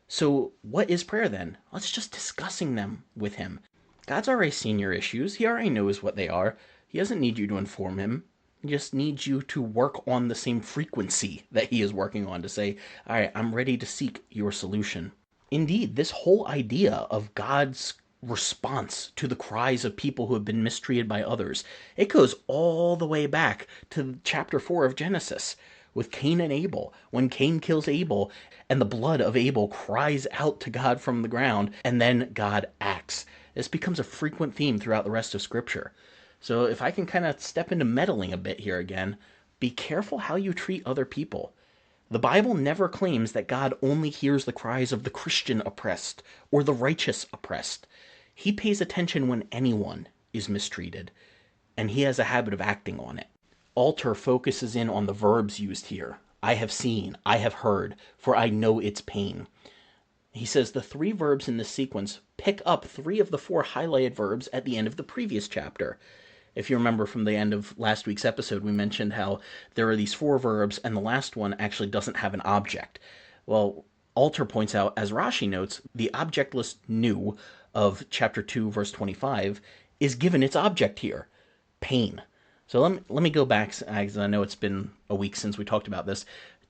[SPEAKER 1] So what is prayer then? Well, it's just discussing them with him. God's already seen your issues. He already knows what they are. He doesn't need you to inform him. He just needs you to work on the same frequency that he is working on to say, all right, I'm ready to seek your solution. Indeed, this whole idea of God's response to the cries of people who have been mistreated by others, it goes all the way back to chapter 4 of Genesis with Cain and Abel, when Cain kills Abel and the blood of Abel cries out to God from the ground, and then God acts. This becomes a frequent theme throughout the rest of Scripture. So if I can kind of step into meddling a bit here again, Be careful how you treat other people. The Bible never claims that God only hears the cries of the Christian oppressed or the righteous oppressed. He pays attention when anyone is mistreated, and he has a habit of acting on it. Alter focuses in on the verbs used here. I have seen, I have heard, for I know its pain. He says the three verbs in this sequence pick up three of the four highlighted verbs at the end of the previous chapter. If you remember from the end of last week's episode, we mentioned how there are these four verbs, and the last one actually doesn't have an object. Well, Alter points out, as Rashi notes, the objectless nu of chapter 2, verse 25, is given its object here, pain. So let me go back, as I know it's been a week since we talked about this.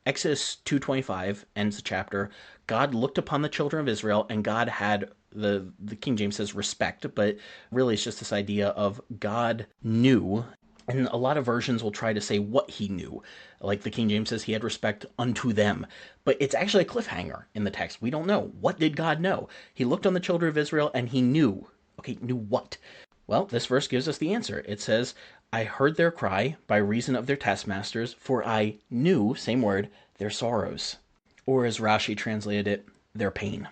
[SPEAKER 1] Exodus 2:25 ends the chapter. God looked upon the children of Israel, and God had, the King James says respect, but really it's just this idea of God knew, and a lot of versions will try to say what he knew. Like the King James says he had respect unto them, but it's actually a cliffhanger in the text. We don't know. What did God know? He looked on the children of Israel, and he knew. Okay, knew what? Well, this verse gives us the answer. It says, I heard their cry by reason of their taskmasters, for I knew, same word, their sorrows. Or as Rashi translated it, their pain.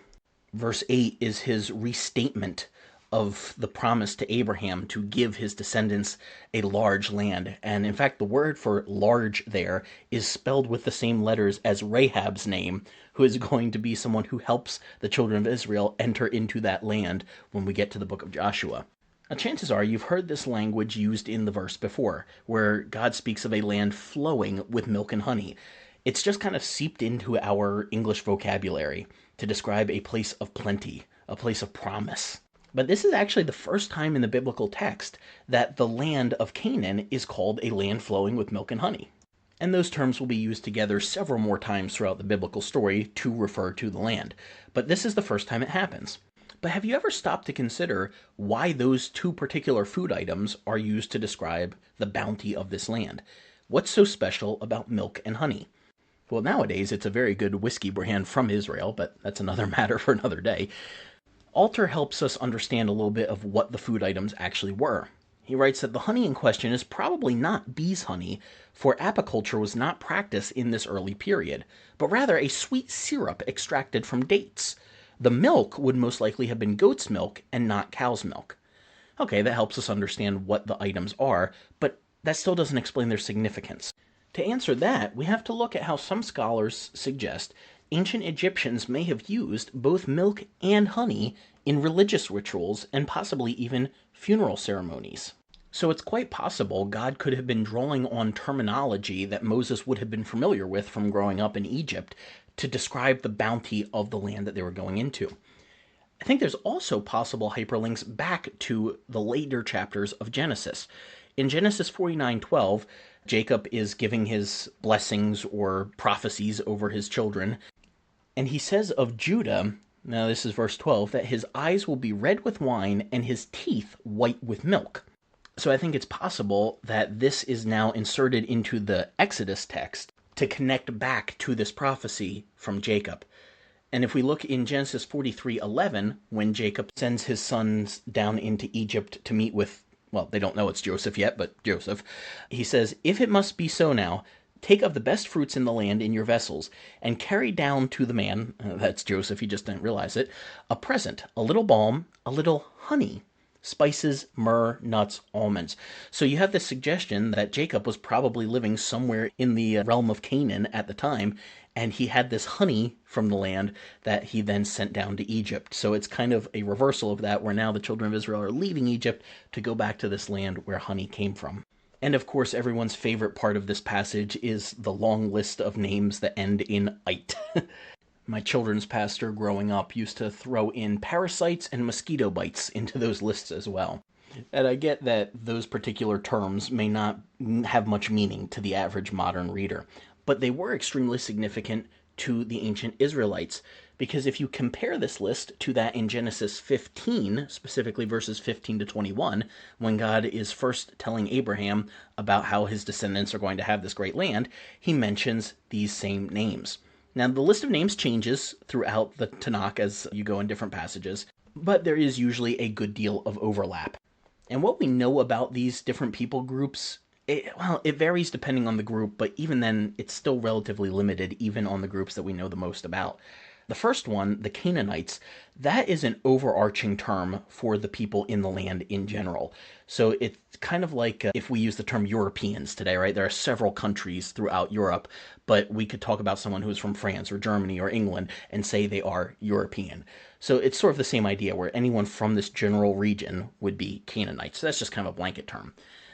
[SPEAKER 1] Verse 8 is his restatement of the promise to Abraham to give his descendants a large land. And in fact, the word for large there is spelled with the same letters as Rahab's name, who is going to be someone who helps the children of Israel enter into that land when we get to the book of Joshua. Now, chances are you've heard this language used in the verse before, where God speaks of a land flowing with milk and honey. It's just kind of seeped into our English vocabulary to describe a place of plenty, a place of promise. But this is actually the first time in the biblical text that the land of Canaan is called a land flowing with milk and honey. And those terms will be used together several more times throughout the biblical story to refer to the land. But this is the first time it happens. But have you ever stopped to consider why those two particular food items are used to describe the bounty of this land? What's so special about milk and honey? Well, nowadays it's a very good whiskey brand from Israel, but that's another matter for another day. Alter helps us understand a little bit of what the food items actually were. He writes that the honey in question is probably not bees' honey, for apiculture was not practiced in this early period, but rather a sweet syrup extracted from dates. The milk would most likely have been goat's milk and not cow's milk. Okay, that helps us understand what the items are, but that still doesn't explain their significance. To answer that, we have to look at how some scholars suggest ancient Egyptians may have used both milk and honey in religious rituals and possibly even funeral ceremonies. So it's quite possible God could have been drawing on terminology that Moses would have been familiar with from growing up in Egypt to describe the bounty of the land that they were going into. I think there's also possible hyperlinks back to the later chapters of Genesis. In Genesis 49:12, Jacob is giving his blessings or prophecies over his children, and he says of Judah, now this is verse 12, that his eyes will be red with wine and his teeth white with milk. So I think it's possible that this is now inserted into the Exodus text to connect back to this prophecy from Jacob. And if we look in Genesis 43:11, when Jacob sends his sons down into Egypt to meet with, well, they don't know it's Joseph yet, but Joseph, he says, if it must be so now, take of the best fruits in the land in your vessels, and carry down to the man, that's Joseph, he just didn't realize it, a present, a little balm, a little honey, spices, myrrh, nuts, almonds. So you have this suggestion that Jacob was probably living somewhere in the realm of Canaan at the time, and he had this honey from the land that he then sent down to Egypt. So it's kind of a reversal of that, where now the children of Israel are leaving Egypt to go back to this land where honey came from. And of course, everyone's favorite part of this passage is the long list of names that end in "ite." My children's pastor growing up used to throw in parasites and mosquito bites into those lists as well. And I get that those particular terms may not have much meaning to the average modern reader, but they were extremely significant to the ancient Israelites, because if you compare this list to that in Genesis 15, specifically verses 15 to 21, when God is first telling Abraham about how his descendants are going to have this great land, he mentions these same names. Now, the list of names changes throughout the Tanakh as you go in different passages, but there is usually a good deal of overlap. And what we know about these different people groups, It varies depending on the group, but even then, it's still relatively limited, even on the groups that we know the most about. The first one, the Canaanites, that is an overarching term for the people in the land in general. So it's kind of like if we use the term Europeans today, right? There are several countries throughout Europe, but we could talk about someone who's from France or Germany or England and say they are European. So it's sort of the same idea where anyone from this general region would be Canaanites. So that's just kind of a blanket term.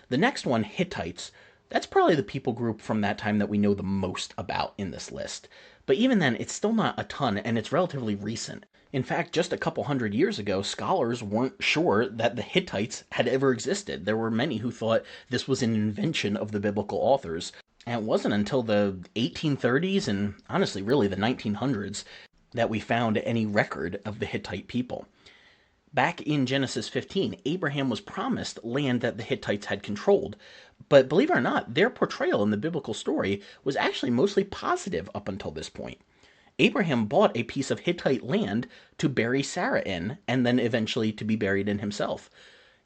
[SPEAKER 1] The next one, Hittites, that's probably the people group from that time that we know the most about in this list. But even then, it's still not a ton, and it's relatively recent. In fact, just a couple hundred years ago, scholars weren't sure that the Hittites had ever existed. There were many who thought this was an invention of the biblical authors. And it wasn't until the 1830s and honestly, really the 1900s that we found any record of the Hittite people. Back in Genesis 15, Abraham was promised land that the Hittites had controlled. But believe it or not, their portrayal in the biblical story was actually mostly positive up until this point. Abraham bought a piece of Hittite land to bury Sarah in, and then eventually to be buried in himself.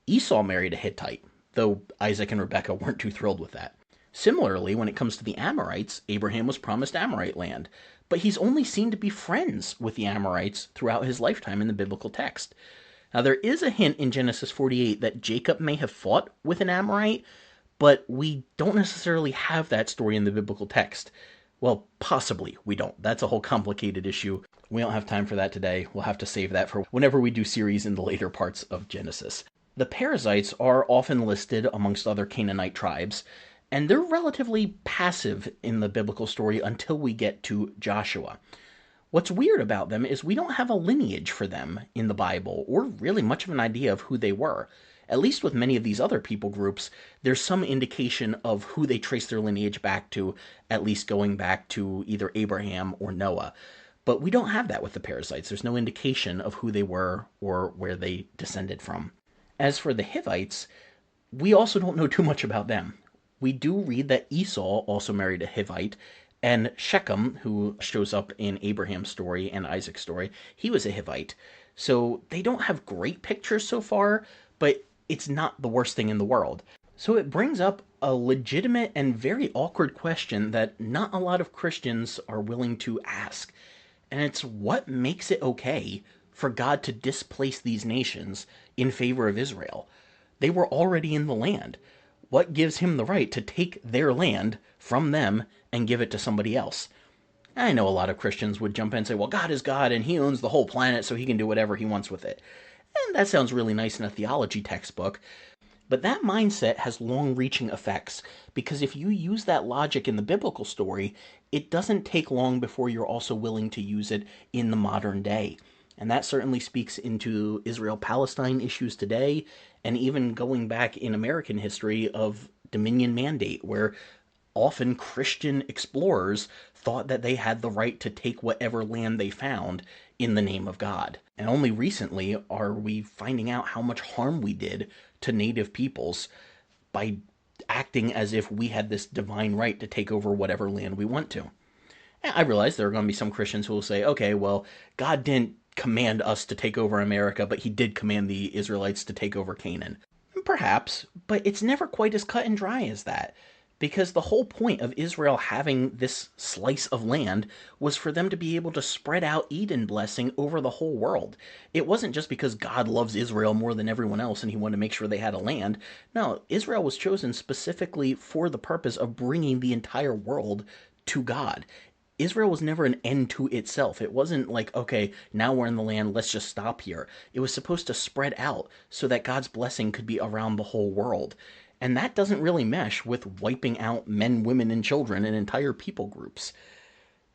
[SPEAKER 1] Esau married a Hittite, though Isaac and Rebekah weren't too thrilled with that. Similarly, when it comes to the Amorites, Abraham was promised Amorite land, but he's only seen to be friends with the Amorites throughout his lifetime in the biblical text. Now, there is a hint in Genesis 48 that Jacob may have fought with an Amorite, but we don't necessarily have that story in the biblical text. Well, possibly we don't. That's a whole complicated issue. We don't have time for that today. We'll have to save that for whenever we do series in the later parts of Genesis. The Perizzites are often listed amongst other Canaanite tribes, and they're relatively passive in the biblical story until we get to Joshua. What's weird about them is we don't have a lineage for them in the Bible, or really much of an idea of who they were. At least with many of these other people groups, there's some indication of who they trace their lineage back to, at least going back to either Abraham or Noah. But we don't have that with the Perizzites. There's no indication of who they were or where they descended from. As for the Hivites, we also don't know too much about them. We do read that Esau also married a Hivite, and Shechem, who shows up in Abraham's story and Isaac's story, he was a Hivite. So they don't have great pictures so far, but it's not the worst thing in the world. So it brings up a legitimate and very awkward question that not a lot of Christians are willing to ask. And it's what makes it okay for God to displace these nations in favor of Israel? They were already in the land. What gives him the right to take their land from them and give it to somebody else? I know a lot of Christians would jump in and say, well, God is God and he owns the whole planet so he can do whatever he wants with it. And that sounds really nice in a theology textbook. But that mindset has long-reaching effects, because if you use that logic in the biblical story, it doesn't take long before you're also willing to use it in the modern day. And that certainly speaks into Israel-Palestine issues today, and even going back in American history of dominion mandate, where often Christian explorers thought that they had the right to take whatever land they found in the name of God. And only recently are we finding out how much harm we did to native peoples by acting as if we had this divine right to take over whatever land we want to. And I realize there are going to be some Christians who will say, okay, well, God didn't command us to take over America, but he did command the Israelites to take over Canaan. Perhaps, but it's never quite as cut and dry as that. Because the whole point of Israel having this slice of land was for them to be able to spread out Eden blessing over the whole world. It wasn't just because God loves Israel more than everyone else and he wanted to make sure they had a land. No, Israel was chosen specifically for the purpose of bringing the entire world to God. Israel was never an end to itself. It wasn't like, okay, now we're in the land, let's just stop here. It was supposed to spread out so that God's blessing could be around the whole world. And that doesn't really mesh with wiping out men, women, and children and entire people groups.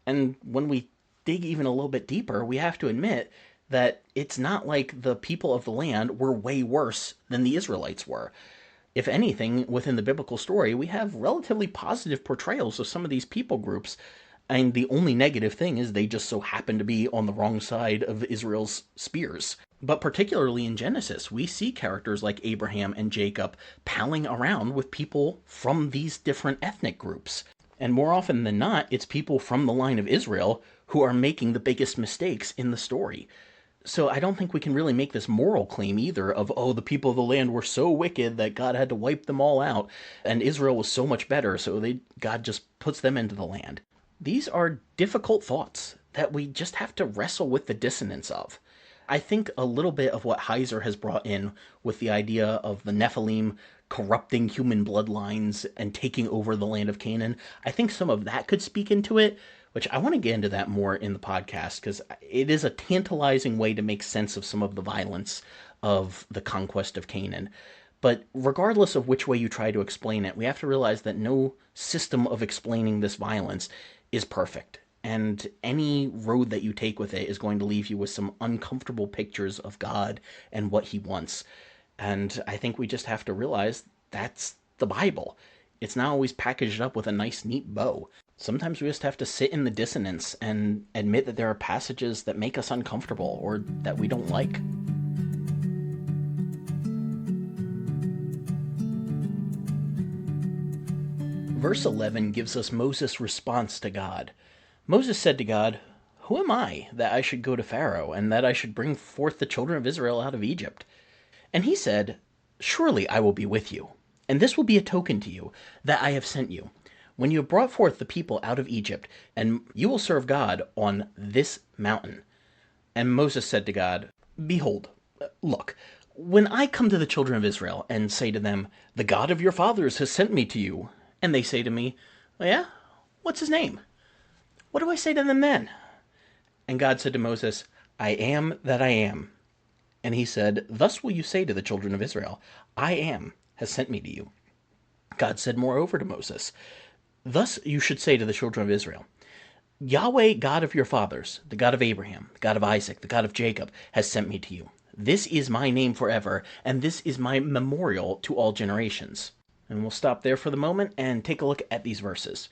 [SPEAKER 1] And when we dig even a little bit deeper, we have to admit that it's not like the people of the land were way worse than the Israelites were. If anything, within the biblical story, we have relatively positive portrayals of some of these people groups. And the only negative thing is they just so happen to be on the wrong side of Israel's spears. But particularly in Genesis, we see characters like Abraham and Jacob palling around with people from these different ethnic groups. And more often than not, it's people from the line of Israel who are making the biggest mistakes in the story. So I don't think we can really make this moral claim either of, oh, the people of the land were so wicked that God had to wipe them all out, and Israel was so much better, so God just puts them into the land. These are difficult thoughts that we just have to wrestle with the dissonance of. I think a little bit of what Heiser has brought in with the idea of the Nephilim corrupting human bloodlines and taking over the land of Canaan, I think some of that could speak into it, which I want to get into that more in the podcast because it is a tantalizing way to make sense of some of the violence of the conquest of Canaan. But regardless of which way you try to explain it, we have to realize that no system of explaining this violence is perfect. And any road that you take with it is going to leave you with some uncomfortable pictures of God and what he wants. And I think we just have to realize that's the Bible. It's not always packaged up with a nice, neat bow. Sometimes we just have to sit in the dissonance and admit that there are passages that make us uncomfortable or that we don't like. Verse 11 gives us Moses' response to God. Moses said to God, "Who am I that I should go to Pharaoh and that I should bring forth the children of Israel out of Egypt?" And he said, "Surely I will be with you, and this will be a token to you that I have sent you. When you have brought forth the people out of Egypt, and you will serve God on this mountain." And Moses said to God, "Behold, look, when I come to the children of Israel and say to them, 'The God of your fathers has sent me to you,' and they say to me, 'Oh yeah? What's his name?' What do I say to them then?" And God said to Moses, "I am that I am." And he said, "Thus will you say to the children of Israel, 'I am has sent me to you.'" God said moreover to Moses, "Thus you should say to the children of Israel, 'Yahweh, God of your fathers, the God of Abraham, the God of Isaac, the God of Jacob, has sent me to you. This is my name forever, and this is my memorial to all generations.'" And we'll stop there for the moment and take a look at these verses.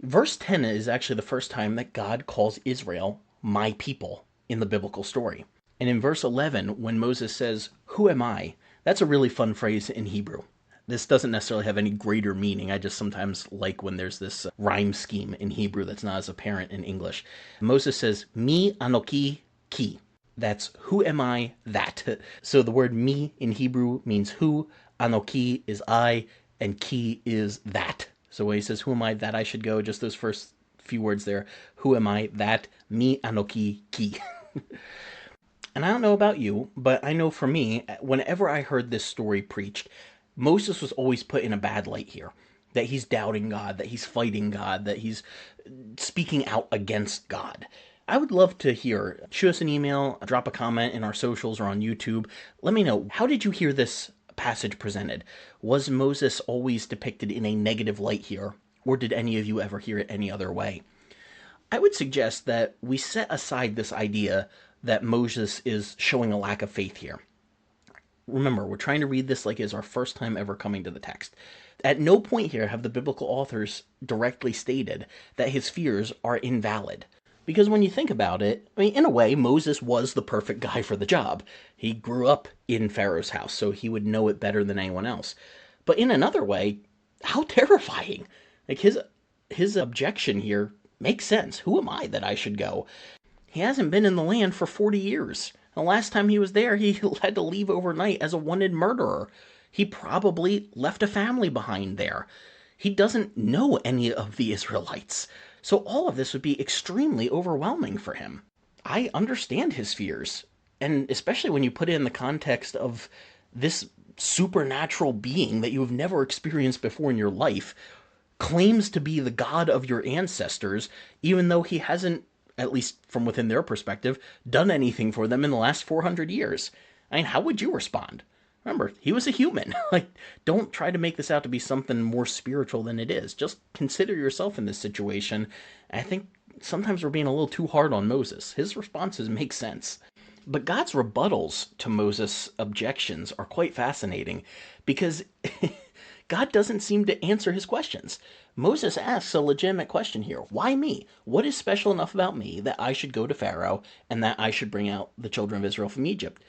[SPEAKER 1] Verse 10 is actually the first time that God calls Israel my people in the biblical story. And in verse 11, when Moses says, "Who am I?" that's a really fun phrase in Hebrew. This doesn't necessarily have any greater meaning. I just sometimes like when there's this rhyme scheme in Hebrew that's not as apparent in English. Moses says, "Mi anoki ki." That's who am I that. So the word me in Hebrew means who, anoki is I, and ki is that. So when he says, "Who am I that I should go?" just those first few words there. Who am I that? Mi anoki ki. And I don't know about you, but I know for me, whenever I heard this story preached, Moses was always put in a bad light here. That he's doubting God, that he's fighting God, that he's speaking out against God. I would love to hear. Shoot us an email, drop a comment in our socials or on YouTube. Let me know, how did you hear this passage presented? Was Moses always depicted in a negative light here, or did any of you ever hear it any other way? I would suggest that we set aside this idea that Moses is showing a lack of faith here. Remember, we're trying to read this like it's our first time ever coming to the text. At no point here have the biblical authors directly stated that his fears are invalid. Because when you think about it, I mean, in a way, Moses was the perfect guy for the job. He grew up in Pharaoh's house, so he would know it better than anyone else. But in another way, how terrifying. Like his objection here makes sense. Who am I that I should go? He hasn't been in the land for 40 years. The last time he was there, he had to leave overnight as a wanted murderer. He probably left a family behind there. He doesn't know any of the Israelites. So all of this would be extremely overwhelming for him. I understand his fears. And especially when you put it in the context of this supernatural being that you have never experienced before in your life claims to be the God of your ancestors, even though he hasn't, at least from within their perspective, done anything for them in the last 400 years. I mean, how would you respond? Remember, he was a human. Don't try to make this out to be something more spiritual than it is. Just consider yourself in this situation. I think sometimes we're being a little too hard on Moses. His responses make sense. But God's rebuttals to Moses' objections are quite fascinating because God doesn't seem to answer his questions. Moses asks a legitimate question here. Why me? What is special enough about me that I should go to Pharaoh and that I should bring out the children of Israel from Egypt?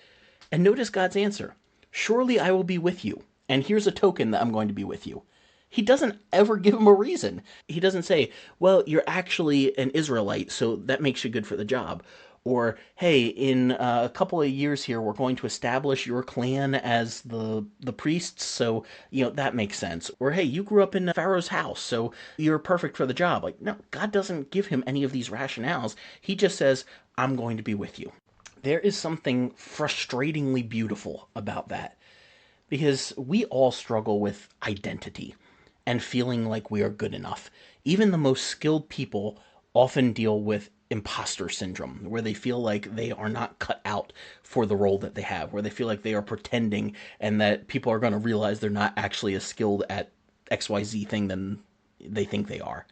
[SPEAKER 1] And notice God's answer. "Surely I will be with you, and here's a token that I'm going to be with you." He doesn't ever give him a reason. He doesn't say, well, you're actually an Israelite, so that makes you good for the job. Or, hey, in a couple of years here, we're going to establish your clan as the priests, so, that makes sense. Or, hey, you grew up in Pharaoh's house, so you're perfect for the job. Like, no, God doesn't give him any of these rationales. He just says, I'm going to be with you. There is something frustratingly beautiful about that, because we all struggle with identity and feeling like we are good enough. Even the most skilled people often deal with imposter syndrome, where they feel like they are not cut out for the role that they have, where they feel like they are pretending and that people are going to realize they're not actually as skilled at XYZ thing than they think they are.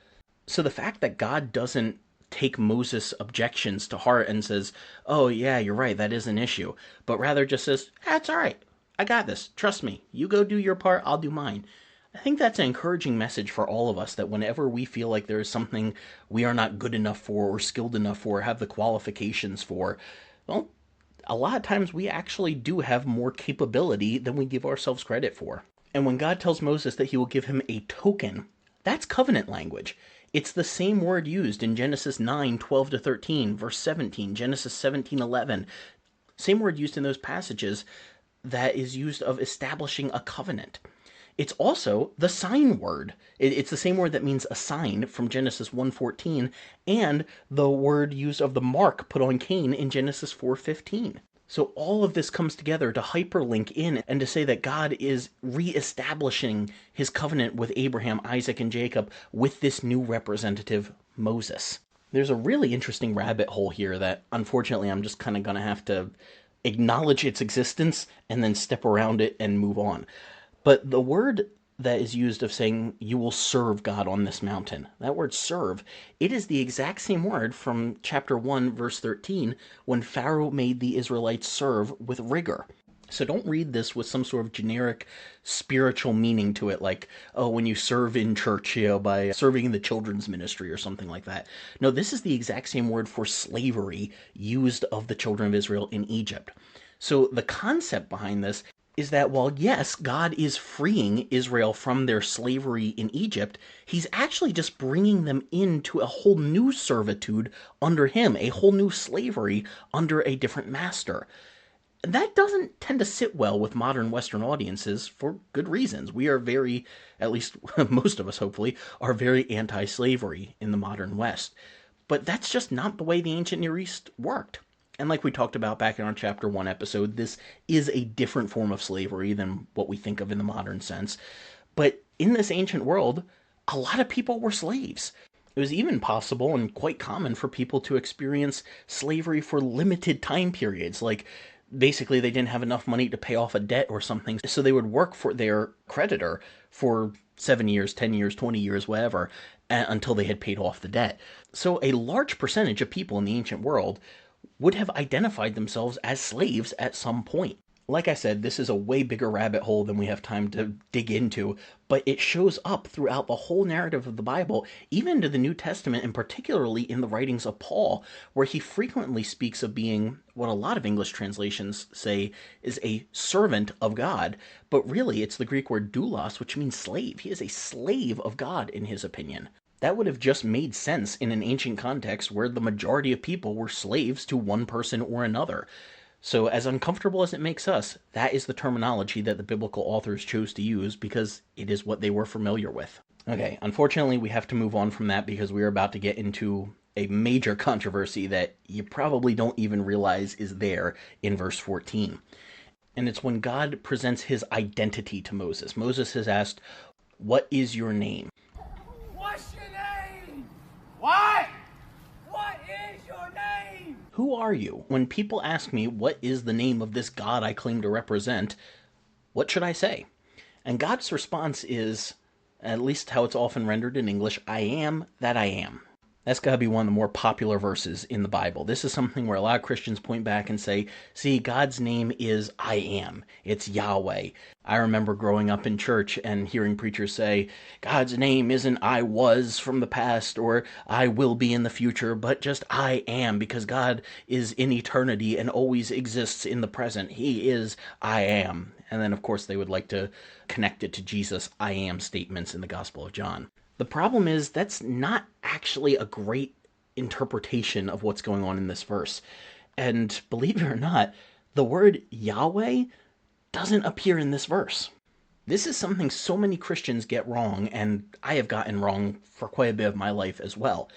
[SPEAKER 1] So the fact that God doesn't take Moses' objections to heart and says, oh, yeah, you're right, that is an issue, but rather just says, that's all right. I got this. Trust me. You go do your part, I'll do mine. I think that's an encouraging message for all of us, that whenever we feel like there is something we are not good enough for or skilled enough for or have the qualifications for, well, a lot of times we actually do have more capability than we give ourselves credit for. And when God tells Moses that he will give him a token, that's covenant language. It's the same word used in Genesis 9:12 to 13, verse 17, Genesis 17:11. Same word used in those passages that is used of establishing a covenant. It's also the sign word. It's the same word that means a sign from Genesis 1:14, and the word used of the mark put on Cain in Genesis 4:15. So all of this comes together to hyperlink in and to say that God is reestablishing his covenant with Abraham, Isaac, and Jacob with this new representative, Moses. There's a really interesting rabbit hole here that unfortunately I'm just kind of going to have to acknowledge its existence and then step around it and move on. But the word that is used of saying you will serve God on this mountain, that word serve, it is the exact same word from chapter 1, verse 13, when Pharaoh made the Israelites serve with rigor. So don't read this with some sort of generic spiritual meaning to it, like, oh, when you serve in church, by serving in the children's ministry or something like that. No, this is the exact same word for slavery used of the children of Israel in Egypt. So the concept behind this is that while, yes, God is freeing Israel from their slavery in Egypt, he's actually just bringing them into a whole new servitude under him, a whole new slavery under a different master. That doesn't tend to sit well with modern Western audiences for good reasons. We are very, at least most of us hopefully, are very anti-slavery in the modern West. But that's just not the way the ancient Near East worked. And like we talked about back in our chapter 1 episode, this is a different form of slavery than what we think of in the modern sense. But in this ancient world, a lot of people were slaves. It was even possible and quite common for people to experience slavery for limited time periods. Like, basically, they didn't have enough money to pay off a debt or something, so they would work for their creditor for 7 years, 10 years, 20 years, whatever, until they had paid off the debt. So a large percentage of people in the ancient world would have identified themselves as slaves at some point. Like I said, this is a way bigger rabbit hole than we have time to dig into, but it shows up throughout the whole narrative of the Bible, even to the New Testament, and particularly in the writings of Paul, where he frequently speaks of being what a lot of English translations say is a servant of God, but really it's the Greek word doulos, which means slave. He is a slave of God, in his opinion. That would have just made sense in an ancient context where the majority of people were slaves to one person or another. So as uncomfortable as it makes us, that is the terminology that the biblical authors chose to use because it is what they were familiar with. Okay, unfortunately we have to move on from that because we are about to get into a major controversy that you probably don't even realize is there in verse 14. And it's when God presents his identity to Moses. Moses has asked, "What is your name?"
[SPEAKER 2] What's your name? What? What is your name?
[SPEAKER 1] Who are you? When people ask me, what is the name of this God I claim to represent, what should I say? And God's response is, at least how it's often rendered in English, I am that I am. That's got to be one of the more popular verses in the Bible. This is something where a lot of Christians point back and say, see, God's name is I am. It's Yahweh. I remember growing up in church and hearing preachers say, God's name isn't I was from the past or I will be in the future, but just I am, because God is in eternity and always exists in the present. He is I am. And then, of course, they would like to connect it to Jesus' I am statements in the Gospel of John. The problem is that's not actually a great interpretation of what's going on in this verse. And believe it or not, the word Yahweh doesn't appear in this verse. This is something so many Christians get wrong, and I have gotten wrong for quite a bit of my life as well.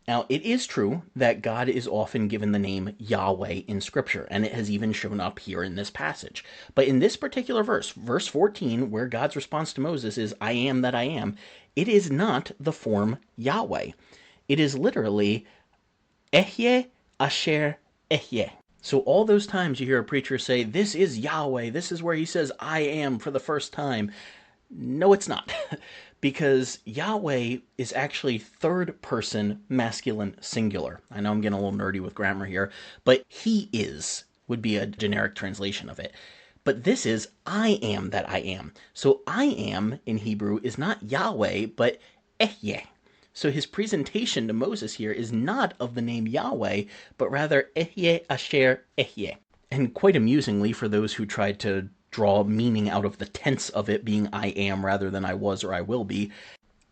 [SPEAKER 1] Now, it is true that God is often given the name Yahweh in Scripture, and it has even shown up here in this passage. But in this particular verse, verse 14, where God's response to Moses is, I am that I am, it is not the form Yahweh. It is literally Ehyeh Asher Ehyeh. So all those times you hear a preacher say, this is Yahweh, this is where he says, I am for the first time. No, it's not. Because Yahweh is actually third person masculine singular. I know I'm getting a little nerdy with grammar here, but he is would be a generic translation of it. But this is I am that I am. So I am in Hebrew is not Yahweh, but Ehyeh. So his presentation to Moses here is not of the name Yahweh, but rather Ehyeh Asher Ehyeh. And quite amusingly, for those who tried to draw meaning out of the tense of it being I am rather than I was or I will be,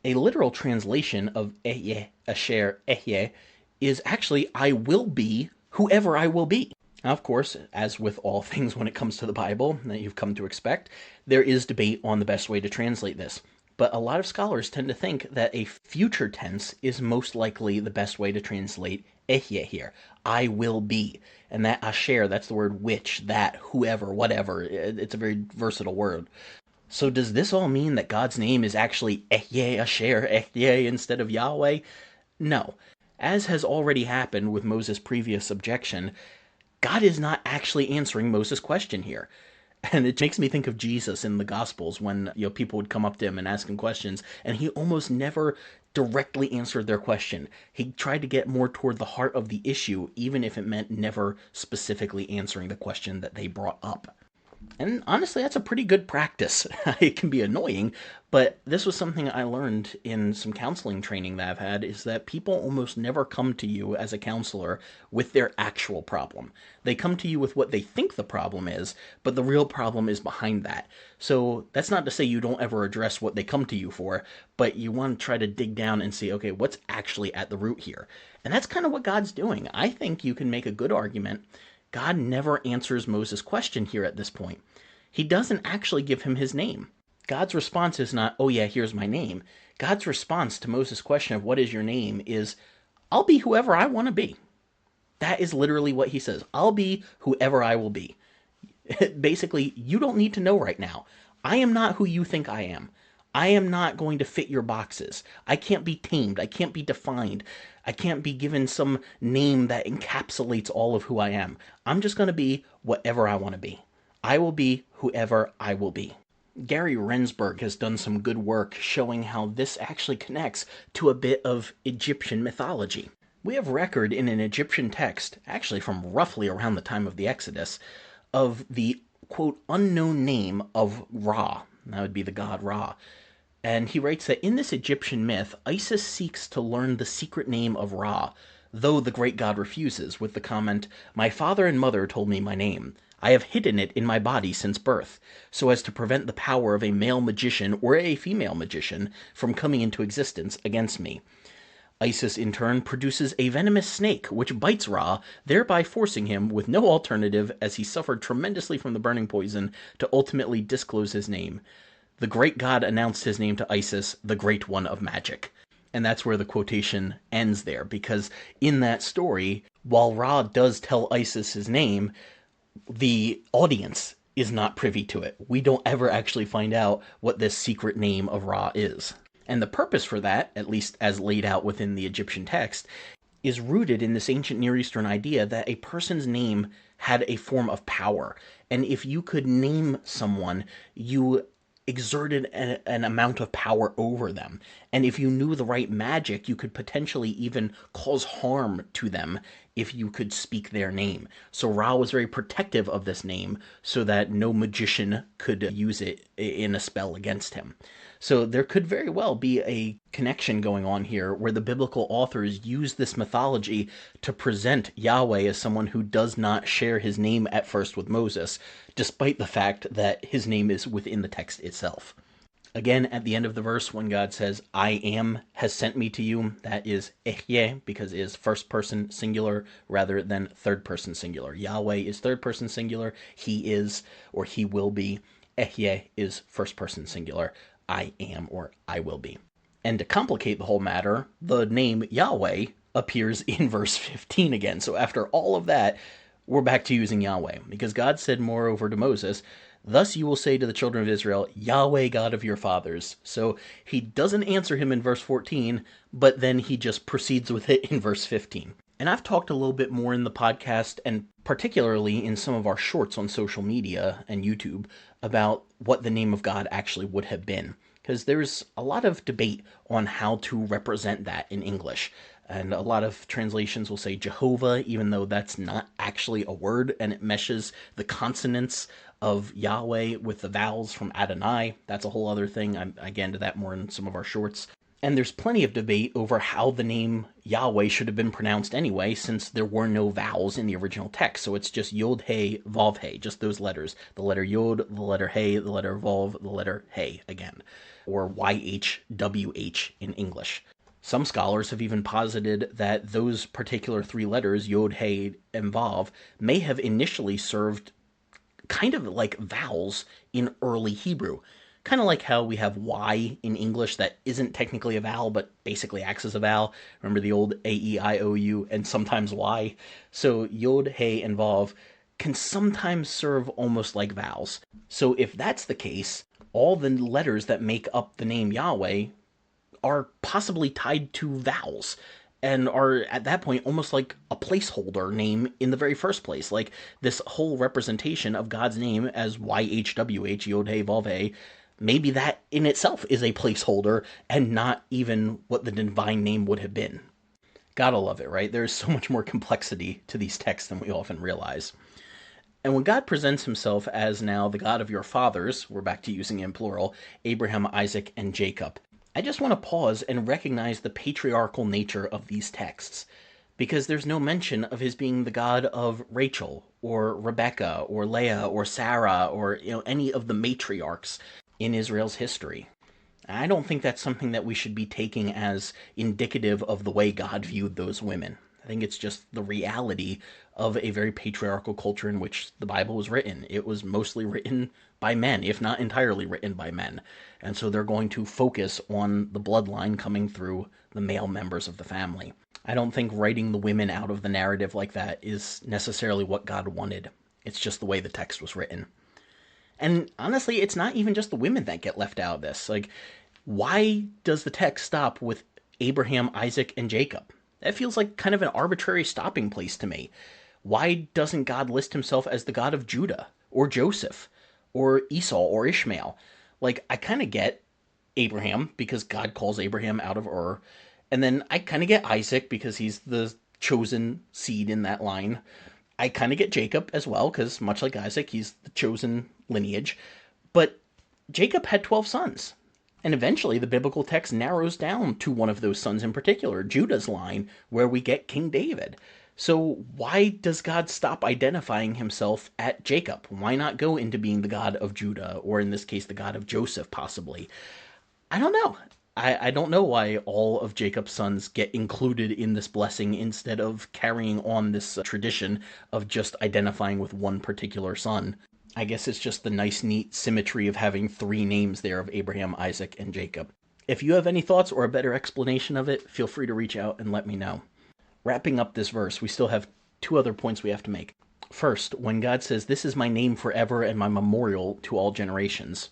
[SPEAKER 1] a literal translation of Ehyeh Asher Ehyeh is actually I will be whoever I will be. Now, of course, as with all things when it comes to the Bible that you've come to expect, there is debate on the best way to translate this. But a lot of scholars tend to think that a future tense is most likely the best way to translate Ehyeh here. I will be. And that Asher, that's the word which, that, whoever, whatever. It's a very versatile word. So does this all mean that God's name is actually Ehyeh Asher Ehyeh instead of Yahweh? No. As has already happened with Moses' previous objection, God is not actually answering Moses' question here. And it makes me think of Jesus in the Gospels when people would come up to him and ask him questions, and he almost never directly answered their question. He tried to get more toward the heart of the issue, even if it meant never specifically answering the question that they brought up. And honestly, that's a pretty good practice. It can be annoying, but this was something I learned in some counseling training that I've had, is that people almost never come to you as a counselor with their actual problem. They come to you with what they think the problem is, but the real problem is behind that. So that's not to say you don't ever address what they come to you for, but you want to try to dig down and see, okay, what's actually at the root here? And that's kind of what God's doing. I think you can make a good argument. God never answers Moses' question here at this point. He doesn't actually give him his name. God's response is not, oh yeah, here's my name. God's response to Moses' question of what is your name is, I'll be whoever I want to be. That is literally what he says. I'll be whoever I will be. Basically, you don't need to know right now. I am not who you think I am. I am not going to fit your boxes. I can't be tamed. I can't be defined. I can't be given some name that encapsulates all of who I am. I'm just going to be whatever I want to be. I will be whoever I will be. Gary Rensburg has done some good work showing how this actually connects to a bit of Egyptian mythology. We have record in an Egyptian text, actually from roughly around the time of the Exodus, of the, quote, unknown name of Ra. That would be the god Ra. And he writes that in this Egyptian myth, Isis seeks to learn the secret name of Ra, though the great god refuses, with the comment, my father and mother told me my name. I have hidden it in my body since birth, so as to prevent the power of a male magician or a female magician from coming into existence against me. Isis, in turn, produces a venomous snake, which bites Ra, thereby forcing him, with no alternative, as he suffered tremendously from the burning poison, to ultimately disclose his name. The great god announced his name to Isis, the Great One of Magic. And that's where the quotation ends there, because in that story, while Ra does tell Isis his name, the audience is not privy to it. We don't ever actually find out what this secret name of Ra is. And the purpose for that, at least as laid out within the Egyptian text, is rooted in this ancient Near Eastern idea that a person's name had a form of power. And if you could name someone, you exerted an amount of power over them. And if you knew the right magic, you could potentially even cause harm to them if you could speak their name. So Ra was very protective of this name so that no magician could use it in a spell against him. So there could very well be a connection going on here where the biblical authors use this mythology to present Yahweh as someone who does not share his name at first with Moses, despite the fact that his name is within the text itself. Again, at the end of the verse, when God says, I am has sent me to you, that is ehyeh, because it is first person singular rather than third person singular. Yahweh is third person singular. He is, or he will be. Ehyeh is first person singular. I am, or I will be. And to complicate the whole matter, the name Yahweh appears in verse 15 again. So after all of that, we're back to using Yahweh. Because God said moreover to Moses, thus you will say to the children of Israel, Yahweh, God of your fathers. So he doesn't answer him in verse 14, but then he just proceeds with it in verse 15. And I've talked a little bit more in the podcast, and particularly in some of our shorts on social media and YouTube, about what the name of God actually would have been. Because there's a lot of debate on how to represent that in English. And a lot of translations will say Jehovah, even though that's not actually a word, and it meshes the consonants of Yahweh with the vowels from Adonai. That's a whole other thing. I get into that more in some of our shorts. And there's plenty of debate over how the name Yahweh should have been pronounced anyway, since there were no vowels in the original text. So it's just Yod, He, Vav, He, just those letters. The letter Yod, the letter He, the letter Vav, the letter He again. Or YHWH in English. Some scholars have even posited that those particular three letters, Yod, He, and Vav, may have initially served kind of like vowels in early Hebrew. Kind of like how we have Y in English that isn't technically a vowel, but basically acts as a vowel. Remember the old A-E-I-O-U and sometimes Y? So Yod, He, and Vav can sometimes serve almost like vowels. So if that's the case, all the letters that make up the name Yahweh are possibly tied to vowels and are at that point almost like a placeholder name in the very first place. Like this whole representation of God's name as YHWH, Yod He Vav He, maybe that in itself is a placeholder and not even what the divine name would have been. Gotta love it, right? There's so much more complexity to these texts than we often realize. And when God presents himself as now the God of your fathers, we're back to using it in plural, Abraham, Isaac, and Jacob, I just want to pause and recognize the patriarchal nature of these texts, because there's no mention of his being the God of Rachel, or Rebecca, or Leah, or Sarah, or any of the matriarchs in Israel's history. I don't think that's something that we should be taking as indicative of the way God viewed those women. I think it's just the reality of a very patriarchal culture in which the Bible was written. It was mostly written by men, if not entirely written by men. And so they're going to focus on the bloodline coming through the male members of the family. I don't think writing the women out of the narrative like that is necessarily what God wanted. It's just the way the text was written. And honestly, it's not even just the women that get left out of this. Like, why does the text stop with Abraham, Isaac, and Jacob? That feels like kind of an arbitrary stopping place to me. Why doesn't God list himself as the God of Judah, or Joseph, or Esau, or Ishmael? Like, I kind of get Abraham, because God calls Abraham out of Ur, and then I kind of get Isaac, because he's the chosen seed in that line. I kind of get Jacob as well, because much like Isaac, he's the chosen lineage. But Jacob had 12 sons. And eventually the biblical text narrows down to one of those sons in particular, Judah's line, where we get King David. So why does God stop identifying himself at Jacob? Why not go into being the God of Judah, or in this case, the God of Joseph, possibly? I don't know. I don't know why all of Jacob's sons get included in this blessing instead of carrying on this tradition of just identifying with one particular son. I guess it's just the nice, neat symmetry of having three names there of Abraham, Isaac, and Jacob. If you have any thoughts or a better explanation of it, feel free to reach out and let me know. Wrapping up this verse, we still have two other points we have to make. First, when God says, "This is my name forever and my memorial to all generations,"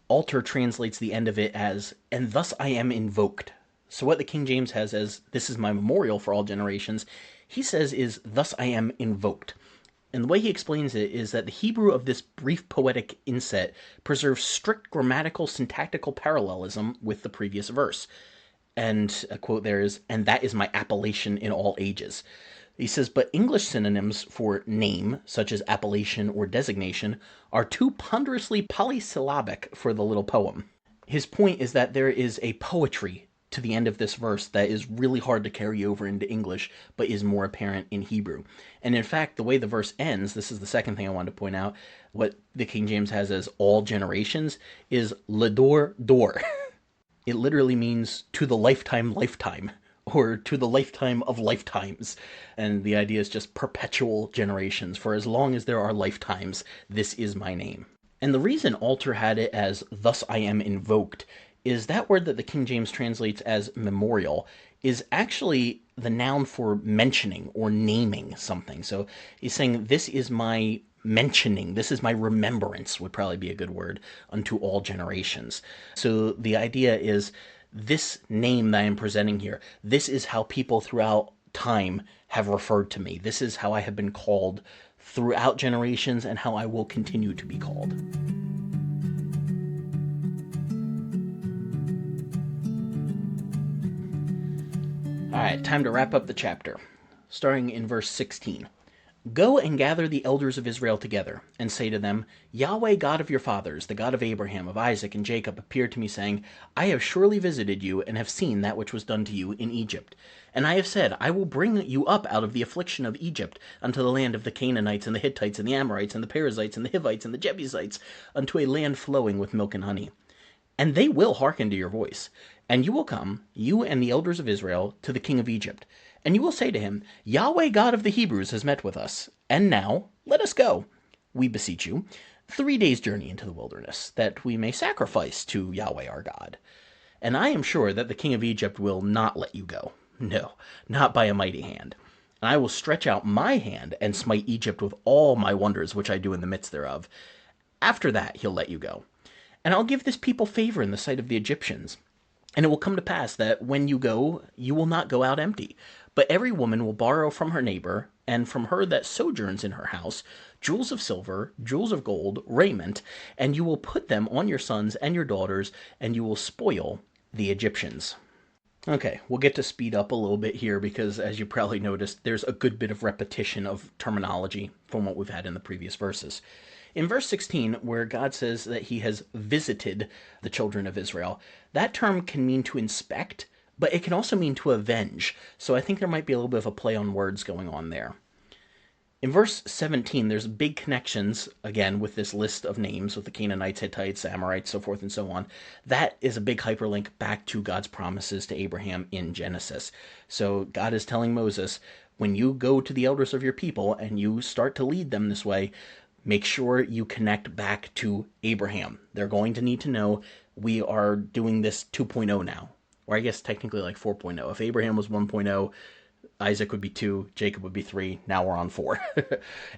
[SPEAKER 1] Alter translates the end of it as, "and thus I am invoked." So what the King James has as, "this is my memorial for all generations," he says is, "thus I am invoked." And the way he explains it is that the Hebrew of this brief poetic inset preserves strict grammatical syntactical parallelism with the previous verse. And a quote there is, "and that is my appellation in all ages." He says, but English synonyms for name, such as appellation or designation, are too ponderously polysyllabic for the little poem. His point is that there is a poetry to the end of this verse that is really hard to carry over into English, but is more apparent in Hebrew. And in fact, the way the verse ends, this is the second thing I wanted to point out, what the King James has as all generations is ledor dor. It literally means to the lifetime lifetime, or to the lifetime of lifetimes. And the idea is just perpetual generations. For as long as there are lifetimes, this is my name. And the reason Alter had it as thus I am invoked is that word that the King James translates as memorial is actually the noun for mentioning or naming something. So he's saying, this is my mentioning, this is my remembrance, would probably be a good word, unto all generations. So the idea is, this name that I am presenting here, this is how people throughout time have referred to me. This is how I have been called throughout generations and how I will continue to be called. All right, time to wrap up the chapter, starting in verse 16. Go and gather the elders of Israel together, and say to them, Yahweh, God of your fathers, the God of Abraham, of Isaac, and Jacob, appeared to me, saying, I have surely visited you, and have seen that which was done to you in Egypt. And I have said, I will bring you up out of the affliction of Egypt, unto the land of the Canaanites, and the Hittites, and the Amorites, and the Perizzites, and the Hivites, and the Jebusites, unto a land flowing with milk and honey. And they will hearken to your voice. And you will come, you and the elders of Israel, to the king of Egypt. And you will say to him, Yahweh God of the Hebrews has met with us. And now, let us go, we beseech you, 3 days' journey into the wilderness, that we may sacrifice to Yahweh our God. And I am sure that the king of Egypt will not let you go. No, not by a mighty hand. And I will stretch out my hand and smite Egypt with all my wonders which I do in the midst thereof. After that he'll let you go. And I'll give this people favor in the sight of the Egyptians. And it will come to pass that when you go, you will not go out empty. But every woman will borrow from her neighbor, and from her that sojourns in her house, jewels of silver, jewels of gold, raiment, and you will put them on your sons and your daughters, and you will spoil the Egyptians. Okay, we'll get to speed up a little bit here because, as you probably noticed, there's a good bit of repetition of terminology from what we've had in the previous verses. In verse 16, where God says that he has visited the children of Israel, that term can mean to inspect, but it can also mean to avenge. So I think there might be a little bit of a play on words going on there. In verse 17, there's big connections, again, with this list of names, with the Canaanites, Hittites, Amorites, so forth and so on. That is a big hyperlink back to God's promises to Abraham in Genesis. So God is telling Moses, when you go to the elders of your people and you start to lead them this way, make sure you connect back to Abraham. They're going to need to know we are doing this 2.0 now. Or I guess technically like 4.0. If Abraham was 1.0, Isaac would be 2, Jacob would be 3, now we're on 4.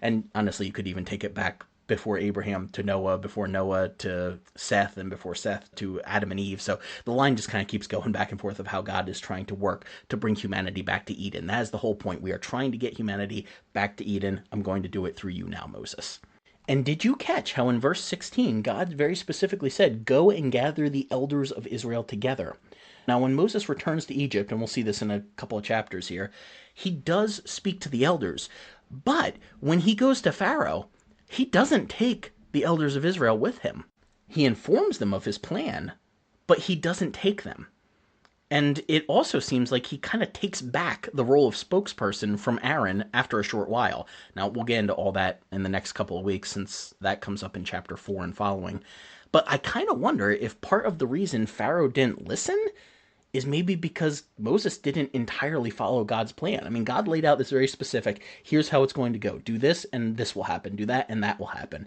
[SPEAKER 1] And honestly, you could even take it back before Abraham to Noah, before Noah to Seth, and before Seth to Adam and Eve. So the line just kind of keeps going back and forth of how God is trying to work to bring humanity back to Eden. That is the whole point. We are trying to get humanity back to Eden. I'm going to do it through you now, Moses. And did you catch how in verse 16, God very specifically said, go and gather the elders of Israel together. Now, when Moses returns to Egypt, and we'll see this in a couple of chapters here, he does speak to the elders. But when he goes to Pharaoh, he doesn't take the elders of Israel with him. He informs them of his plan, but he doesn't take them. And it also seems like he kind of takes back the role of spokesperson from Aaron after a short while. Now, we'll get into all that in the next couple of weeks since that comes up in chapter 4 and following. But I kind of wonder if part of the reason Pharaoh didn't listen is maybe because Moses didn't entirely follow God's plan. I mean, God laid out this very specific, here's how it's going to go. Do this and this will happen. Do that and that will happen.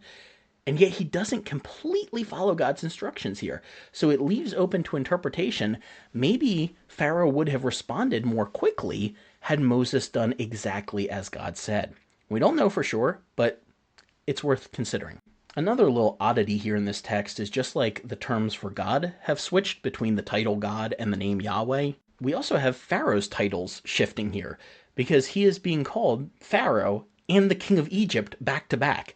[SPEAKER 1] And yet he doesn't completely follow God's instructions here. So it leaves open to interpretation. Maybe Pharaoh would have responded more quickly had Moses done exactly as God said. We don't know for sure, but it's worth considering. Another little oddity here in this text is just like the terms for God have switched between the title God and the name Yahweh, we also have Pharaoh's titles shifting here, because he is being called Pharaoh and the king of Egypt back to back.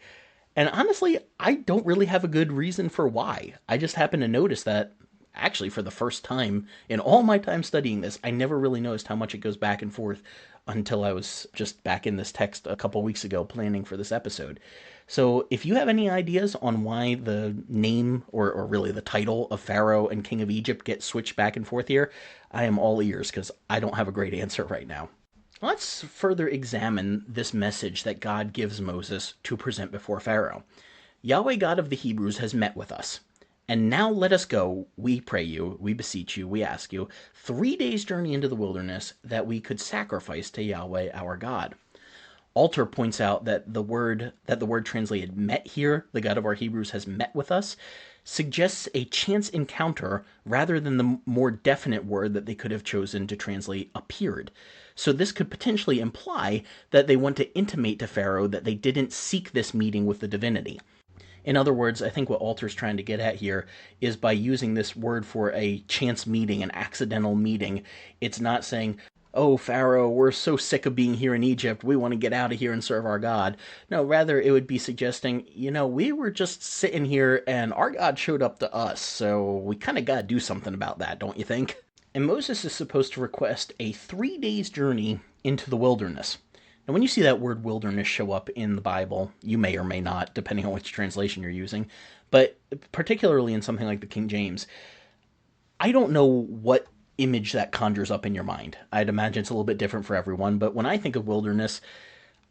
[SPEAKER 1] And honestly, I don't really have a good reason for why. I just happen to notice that actually, for the first time in all my time studying this, I never really noticed how much it goes back and forth until I was just back in this text a couple weeks ago planning for this episode. So if you have any ideas on why the name, or really the title of Pharaoh and King of Egypt gets switched back and forth here, I am all ears because I don't have a great answer right now. Let's further examine this message that God gives Moses to present before Pharaoh. Yahweh God of the Hebrews has met with us. And now let us go, we pray you, we beseech you, we ask you, 3 days' journey into the wilderness, that we could sacrifice to Yahweh our God. Alter points out that the word translated met here, the God of our Hebrews has met with us, suggests a chance encounter rather than the more definite word that they could have chosen to translate appeared. So this could potentially imply that they want to intimate to Pharaoh that they didn't seek this meeting with the divinity. In other words, I think what Alter's trying to get at here is by using this word for a chance meeting, an accidental meeting, it's not saying, oh, Pharaoh, we're so sick of being here in Egypt, we want to get out of here and serve our God. No, rather it would be suggesting, we were just sitting here and our God showed up to us, so we kind of got to do something about that, don't you think? And Moses is supposed to request a 3 days journey into the wilderness. Now, when you see that word wilderness show up in the Bible, you may or may not, depending on which translation you're using, but particularly in something like the King James, I don't know what image that conjures up in your mind. I'd imagine it's a little bit different for everyone, but when I think of wilderness,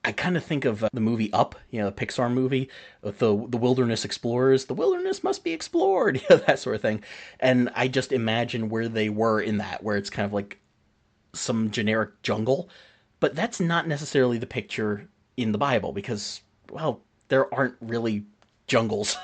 [SPEAKER 1] I kind of think of the movie Up, the Pixar movie, with the wilderness explorers. The wilderness must be explored, that sort of thing. And I just imagine where they were in that, where it's kind of like some generic jungle. But that's not necessarily the picture in the Bible because, well, there aren't really jungles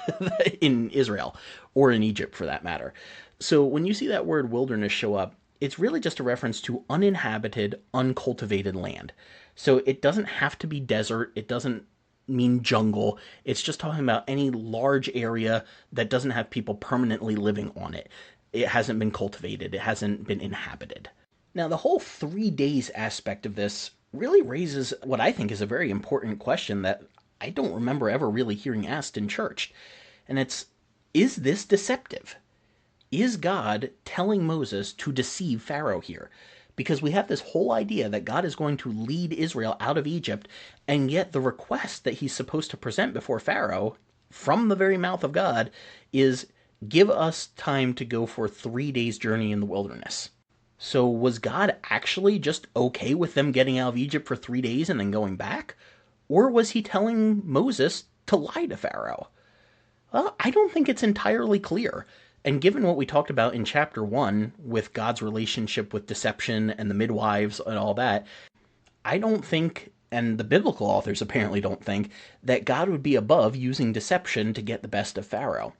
[SPEAKER 1] in Israel or in Egypt for that matter. So when you see that word wilderness show up, it's really just a reference to uninhabited, uncultivated land. So it doesn't have to be desert. It doesn't mean jungle. It's just talking about any large area that doesn't have people permanently living on it. It hasn't been cultivated. It hasn't been inhabited. Now, the whole 3 days aspect of this really raises what I think is a very important question that I don't remember ever really hearing asked in church. And it's, is this deceptive? Is God telling Moses to deceive Pharaoh here? Because we have this whole idea that God is going to lead Israel out of Egypt, and yet the request that he's supposed to present before Pharaoh, from the very mouth of God, is give us time to go for 3 days' journey in the wilderness. So was God actually just okay with them getting out of Egypt for 3 days and then going back? Or was he telling Moses to lie to Pharaoh? Well, I don't think it's entirely clear. And given what we talked about in chapter 1 with God's relationship with deception and the midwives and all that, I don't think, and the biblical authors apparently don't think, that God would be above using deception to get the best of Pharaoh.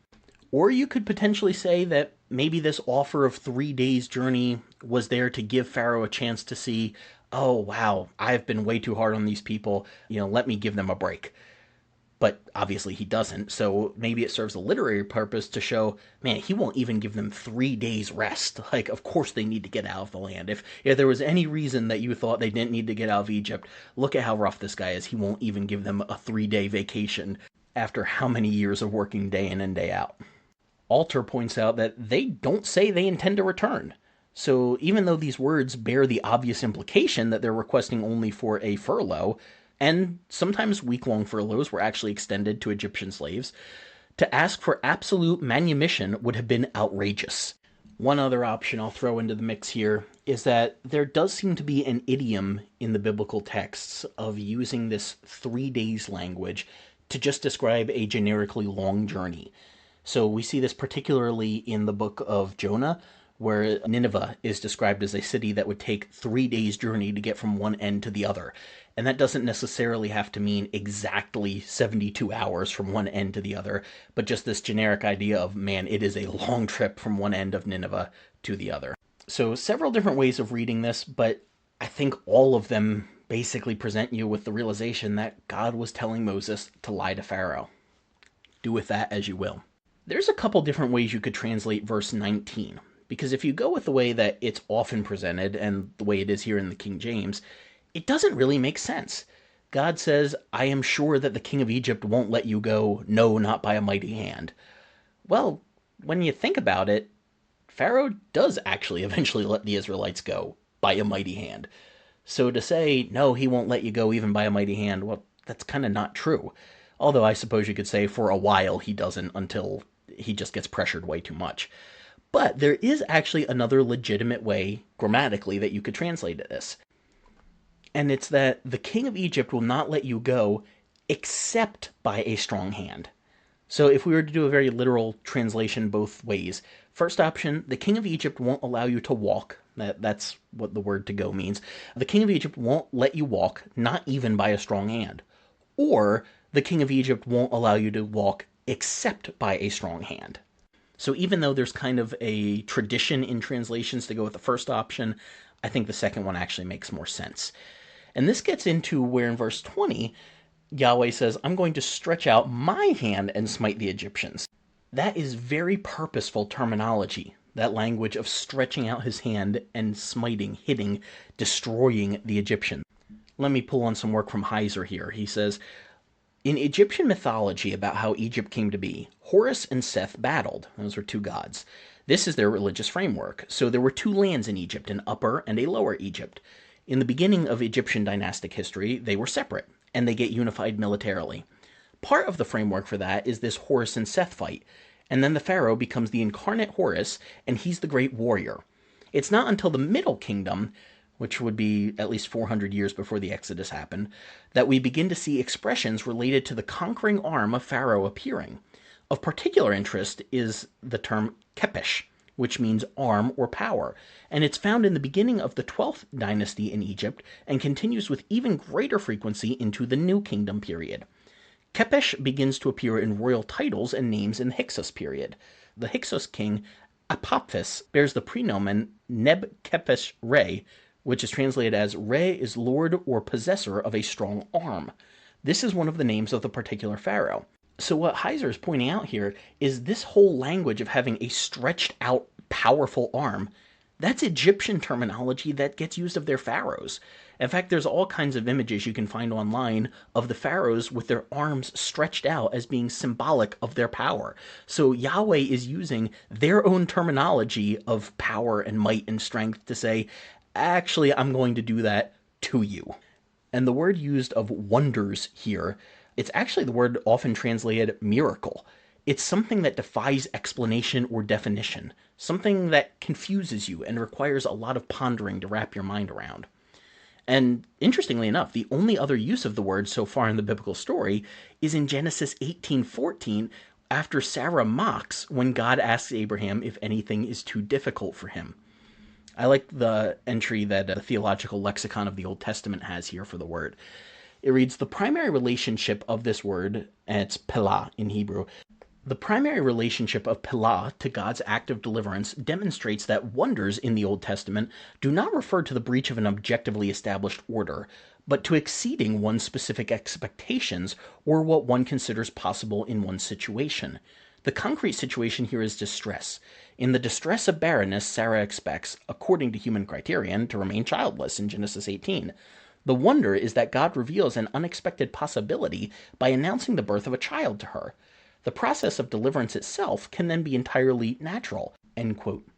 [SPEAKER 1] Or you could potentially say that maybe this offer of 3 days' journey was there to give Pharaoh a chance to see, oh, wow, I've been way too hard on these people, let me give them a break. But obviously he doesn't, so maybe it serves a literary purpose to show, man, he won't even give them 3 days rest. Like, of course they need to get out of the land. If there was any reason that you thought they didn't need to get out of Egypt, look at how rough this guy is. He won't even give them a 3-day vacation after how many years of working day in and day out. Alter points out that they don't say they intend to return. So even though these words bear the obvious implication that they're requesting only for a furlough, and sometimes week-long furloughs were actually extended to Egyptian slaves, to ask for absolute manumission would have been outrageous. One other option I'll throw into the mix here is that there does seem to be an idiom in the biblical texts of using this 3 days language to just describe a generically long journey. So we see this particularly in the book of Jonah, where Nineveh is described as a city that would take 3 days' journey to get from one end to the other. And that doesn't necessarily have to mean exactly 72 hours from one end to the other, but just this generic idea of, man, it is a long trip from one end of Nineveh to the other. So several different ways of reading this, but I think all of them basically present you with the realization that God was telling Moses to lie to Pharaoh. Do with that as you will. There's a couple different ways you could translate verse 19, because if you go with the way that it's often presented and the way it is here in the King James, it doesn't really make sense. God says, I am sure that the king of Egypt won't let you go, no, not by a mighty hand. Well, when you think about it, Pharaoh does actually eventually let the Israelites go by a mighty hand. So to say, no, he won't let you go even by a mighty hand, well, that's kind of not true. Although I suppose you could say for a while he doesn't until he just gets pressured way too much. But there is actually another legitimate way, grammatically, that you could translate this. And it's that the king of Egypt will not let you go except by a strong hand. So if we were to do a very literal translation both ways, first option, the king of Egypt won't allow you to walk. That's what the word to go means. The king of Egypt won't let you walk, not even by a strong hand. Or the king of Egypt won't allow you to walk except by a strong hand. So even though there's kind of a tradition in translations to go with the first option, I think the second one actually makes more sense. And this gets into where in verse 20, Yahweh says, I'm going to stretch out my hand and smite the Egyptians. That is very purposeful terminology, that language of stretching out his hand and smiting, hitting, destroying the Egyptians. Let me pull on some work from Heiser here. He says, in Egyptian mythology about how Egypt came to be, Horus and Seth battled. Those were two gods. This is their religious framework. So there were two lands in Egypt, an upper and a lower Egypt. In the beginning of Egyptian dynastic history, they were separate, and they get unified militarily. Part of the framework for that is this Horus and Seth fight, and then the Pharaoh becomes the incarnate Horus, and he's the great warrior. It's not until the Middle Kingdom, which would be at least 400 years before the Exodus happened, that we begin to see expressions related to the conquering arm of Pharaoh appearing. Of particular interest is the term kepesh, which means arm or power, and it's found in the beginning of the 12th dynasty in Egypt and continues with even greater frequency into the New Kingdom period. Kepesh begins to appear in royal titles and names in the Hyksos period. The Hyksos king Apophis bears the prenomen Neb-Kepesh Re, which is translated as Re is lord or possessor of a strong arm. This is one of the names of the particular pharaoh. So what Heiser is pointing out here is this whole language of having a stretched out, powerful arm, that's Egyptian terminology that gets used of their pharaohs. In fact, there's all kinds of images you can find online of the pharaohs with their arms stretched out as being symbolic of their power. So Yahweh is using their own terminology of power and might and strength to say, actually, I'm going to do that to you. And the word used of wonders here, it's actually the word often translated miracle. It's something that defies explanation or definition, something that confuses you and requires a lot of pondering to wrap your mind around. And interestingly enough, the only other use of the word so far in the biblical story is in Genesis 18:14, after Sarah mocks when God asks Abraham if anything is too difficult for him. I like the entry that the Theological Lexicon of the Old Testament has here for the word. It reads, the primary relationship of this word, and it's pelah in Hebrew, the primary relationship of pelah to God's act of deliverance demonstrates that wonders in the Old Testament do not refer to the breach of an objectively established order, but to exceeding one's specific expectations or what one considers possible in one's situation. The concrete situation here is distress. In the distress of barrenness, Sarah expects, according to human criterion, to remain childless in Genesis 18. The wonder is that God reveals an unexpected possibility by announcing the birth of a child to her. The process of deliverance itself can then be entirely natural. End quote.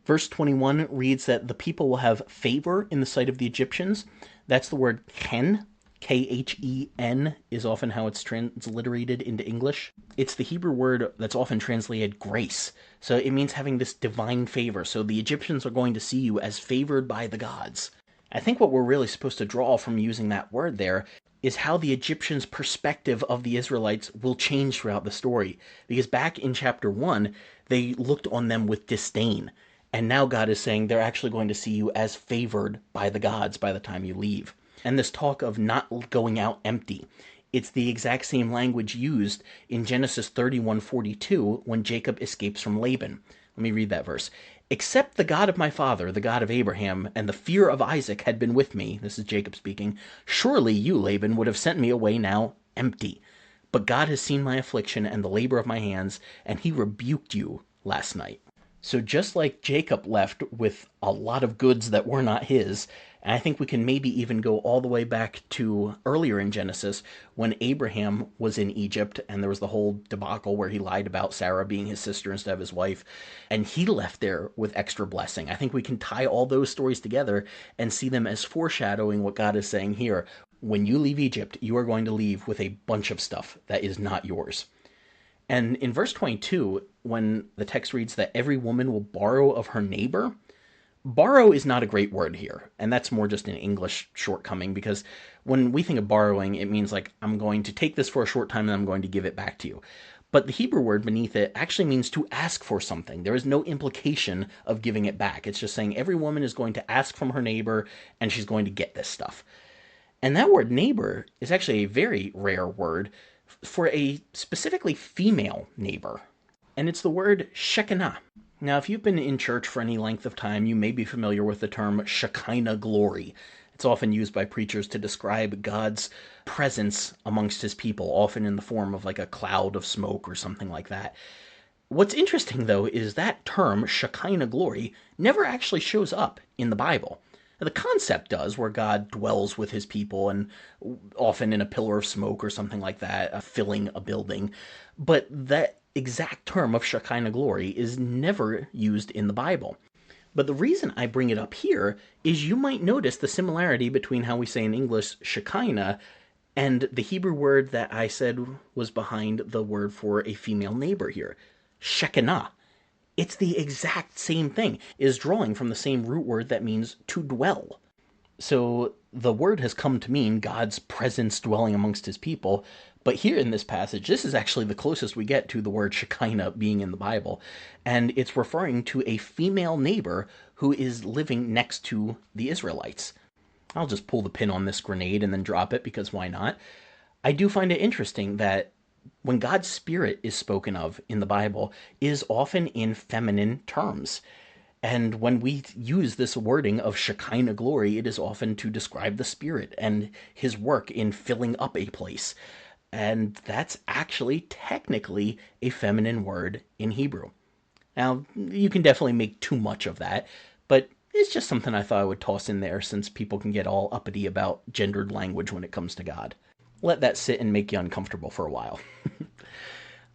[SPEAKER 1] Verse 21 reads that the people will have favor in the sight of the Egyptians. That's the word chen. Khen is often how it's transliterated into English. It's the Hebrew word that's often translated grace. So it means having this divine favor. So the Egyptians are going to see you as favored by the gods. I think what we're really supposed to draw from using that word there is how the Egyptians' perspective of the Israelites will change throughout the story. Because back in chapter 1, they looked on them with disdain. And now God is saying they're actually going to see you as favored by the gods by the time you leave. And this talk of not going out empty, it's the exact same language used in Genesis 31:42 when Jacob escapes from Laban. Let me read that verse. Except the God of my father, the God of Abraham, and the fear of Isaac had been with me, this is Jacob speaking, surely you, Laban, would have sent me away now empty. But God has seen my affliction and the labor of my hands, and he rebuked you last night. So just like Jacob left with a lot of goods that were not his, and I think we can maybe even go all the way back to earlier in Genesis when Abraham was in Egypt and there was the whole debacle where he lied about Sarah being his sister instead of his wife, and he left there with extra blessing. I think we can tie all those stories together and see them as foreshadowing what God is saying here. When you leave Egypt, you are going to leave with a bunch of stuff that is not yours. And in verse 22, when the text reads that every woman will borrow of her neighbor, borrow is not a great word here. And that's more just an English shortcoming because when we think of borrowing, it means like, I'm going to take this for a short time and I'm going to give it back to you. But the Hebrew word beneath it actually means to ask for something. There is no implication of giving it back. It's just saying every woman is going to ask from her neighbor and she's going to get this stuff. And that word neighbor is actually a very rare word for a specifically female neighbor. And it's the word Shekinah. Now, if you've been in church for any length of time, you may be familiar with the term Shekinah glory. It's often used by preachers to describe God's presence amongst his people, often in the form of like a cloud of smoke or something like that. What's interesting, though, is that term, Shekinah glory, never actually shows up in the Bible. The concept does, where God dwells with his people and often in a pillar of smoke or something like that, filling a building. But that exact term of Shekinah glory is never used in the Bible. But the reason I bring it up here is you might notice the similarity between how we say in English Shekinah and the Hebrew word that I said was behind the word for a female neighbor here, Shekinah. It's the exact same thing, is drawing from the same root word that means to dwell. So the word has come to mean God's presence dwelling amongst his people. But here in this passage, this is actually the closest we get to the word Shekinah being in the Bible. And it's referring to a female neighbor who is living next to the Israelites. I'll just pull the pin on this grenade and then drop it because why not? I do find it interesting that when God's Spirit is spoken of in the Bible is often in feminine terms. And when we use this wording of Shekinah glory, it is often to describe the Spirit and his work in filling up a place. And that's actually technically a feminine word in Hebrew. Now, you can definitely make too much of that, but it's just something I thought I would toss in there since people can get all uppity about gendered language when it comes to God. Let that sit and make you uncomfortable for a while.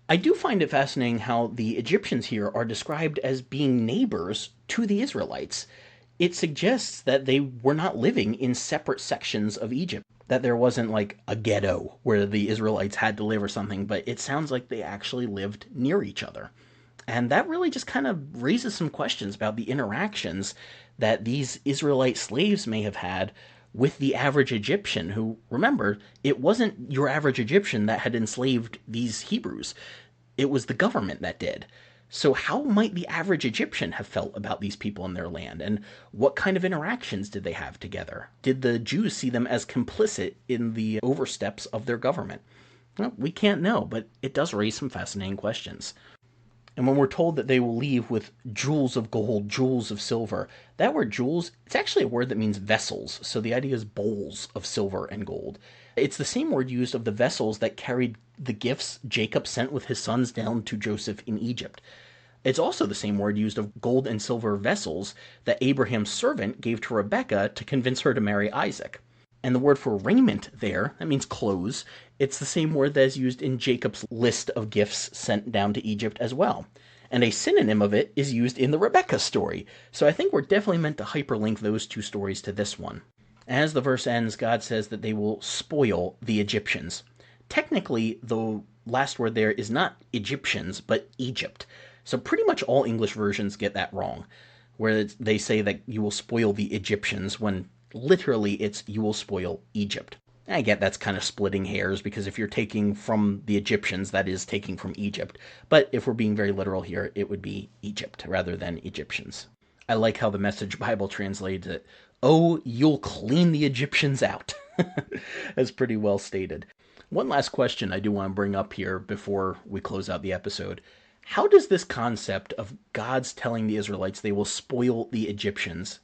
[SPEAKER 1] I do find it fascinating how the Egyptians here are described as being neighbors to the Israelites. It suggests that they were not living in separate sections of Egypt, that there wasn't like a ghetto where the Israelites had to live or something, but it sounds like they actually lived near each other. And that really just kind of raises some questions about the interactions that these Israelite slaves may have had with the average Egyptian, who, remember, it wasn't your average Egyptian that had enslaved these Hebrews. It was the government that did. So how might the average Egyptian have felt about these people in their land, and what kind of interactions did they have together? Did the Jews see them as complicit in the oversteps of their government? Well, we can't know, but it does raise some fascinating questions. And when we're told that they will leave with jewels of gold, jewels of silver, that word jewels, it's actually a word that means vessels. So the idea is bowls of silver and gold. It's the same word used of the vessels that carried the gifts Jacob sent with his sons down to Joseph in Egypt. It's also the same word used of gold and silver vessels that Abraham's servant gave to Rebekah to convince her to marry Isaac. And the word for raiment there, that means clothes, it's the same word that is used in Jacob's list of gifts sent down to Egypt as well. And a synonym of it is used in the Rebekah story. So I think we're definitely meant to hyperlink those two stories to this one. As the verse ends, God says that they will spoil the Egyptians. Technically, the last word there is not Egyptians, but Egypt. So pretty much all English versions get that wrong, where they say that you will spoil the Egyptians when literally it's you will spoil Egypt. I get that's kind of splitting hairs because if you're taking from the Egyptians, that is taking from Egypt. But if we're being very literal here, it would be Egypt rather than Egyptians. I like how the Message Bible translates it, "Oh, you'll clean the Egyptians out." That's pretty well stated. One last question I do want to bring up here before we close out the episode. How does this concept of God's telling the Israelites they will spoil the Egyptians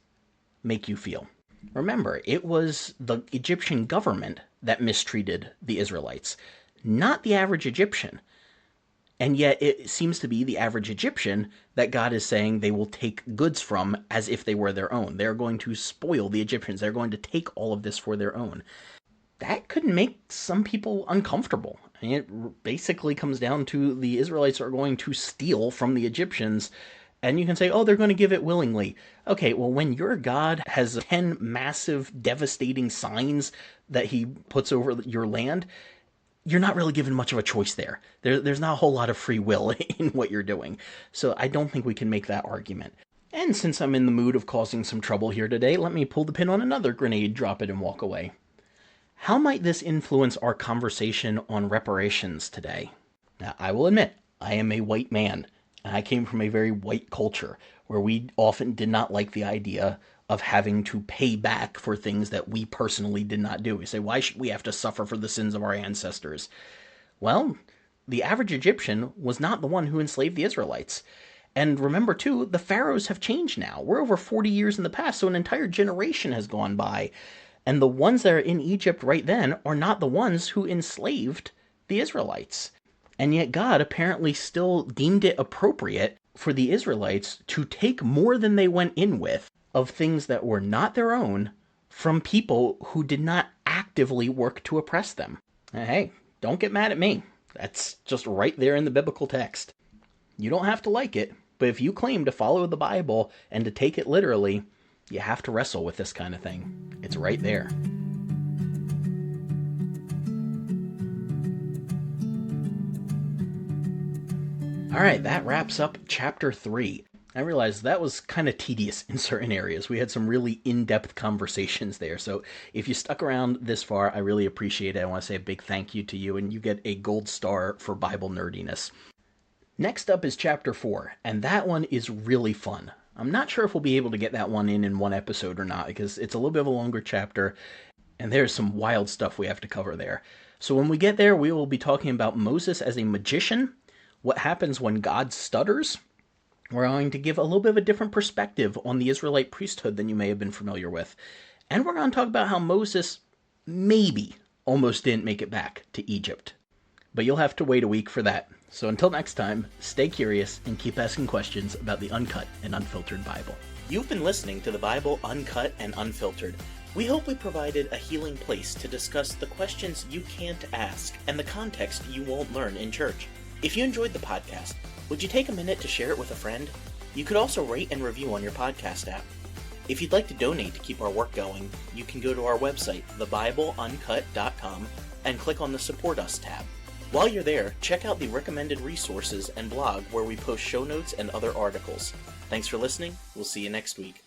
[SPEAKER 1] make you feel? Remember, it was the Egyptian government that mistreated the Israelites, not the average Egyptian. And yet it seems to be the average Egyptian that God is saying they will take goods from as if they were their own. They're going to spoil the Egyptians. They're going to take all of this for their own. That could make some people uncomfortable. I mean, it basically comes down to the Israelites are going to steal from the Egyptians, and you can say, oh, they're going to give it willingly. Okay, well, when your God has 10 massive, devastating signs that he puts over your land, you're not really given much of a choice there. There's not a whole lot of free will in what you're doing. So I don't think we can make that argument. And since I'm in the mood of causing some trouble here today, let me pull the pin on another grenade, drop it, and walk away. How might this influence our conversation on reparations today? Now, I will admit, I am a white man, and I came from a very white culture where we often did not like the idea of having to pay back for things that we personally did not do. We say, why should we have to suffer for the sins of our ancestors? Well, the average Egyptian was not the one who enslaved the Israelites. And remember, too, the pharaohs have changed now. We're over 40 years in the past, so an entire generation has gone by. And the ones that are in Egypt right then are not the ones who enslaved the Israelites. And yet God apparently still deemed it appropriate for the Israelites to take more than they went in with of things that were not their own from people who did not actively work to oppress them. Hey, don't get mad at me. That's just right there in the biblical text. You don't have to like it, but if you claim to follow the Bible and to take it literally, you have to wrestle with this kind of thing. It's right there. All right, that wraps up chapter 3. I realized that was kind of tedious in certain areas. We had some really in-depth conversations there. So if you stuck around this far, I really appreciate it. I want to say a big thank you to you, and you get a gold star for Bible nerdiness. Next up is chapter 4, and that one is really fun. I'm not sure if we'll be able to get that one in one episode or not, because it's a little bit of a longer chapter, and there's some wild stuff we have to cover there. So when we get there, we will be talking about Moses as a magician, what happens when God stutters. We're going to give a little bit of a different perspective on the Israelite priesthood than you may have been familiar with. And we're going to talk about how Moses maybe almost didn't make it back to Egypt. But you'll have to wait a week for that. So until next time, stay curious and keep asking questions about the Uncut and Unfiltered Bible. You've been listening to the Bible Uncut and Unfiltered. We hope we provided a healing place to discuss the questions you can't ask and the context you won't learn in church. If you enjoyed the podcast, would you take a minute to share it with a friend? You could also rate and review on your podcast app. If you'd like to donate to keep our work going, you can go to our website, thebibleuncut.com, and click on the Support Us tab. While you're there, check out the recommended resources and blog where we post show notes and other articles. Thanks for listening. We'll see you next week.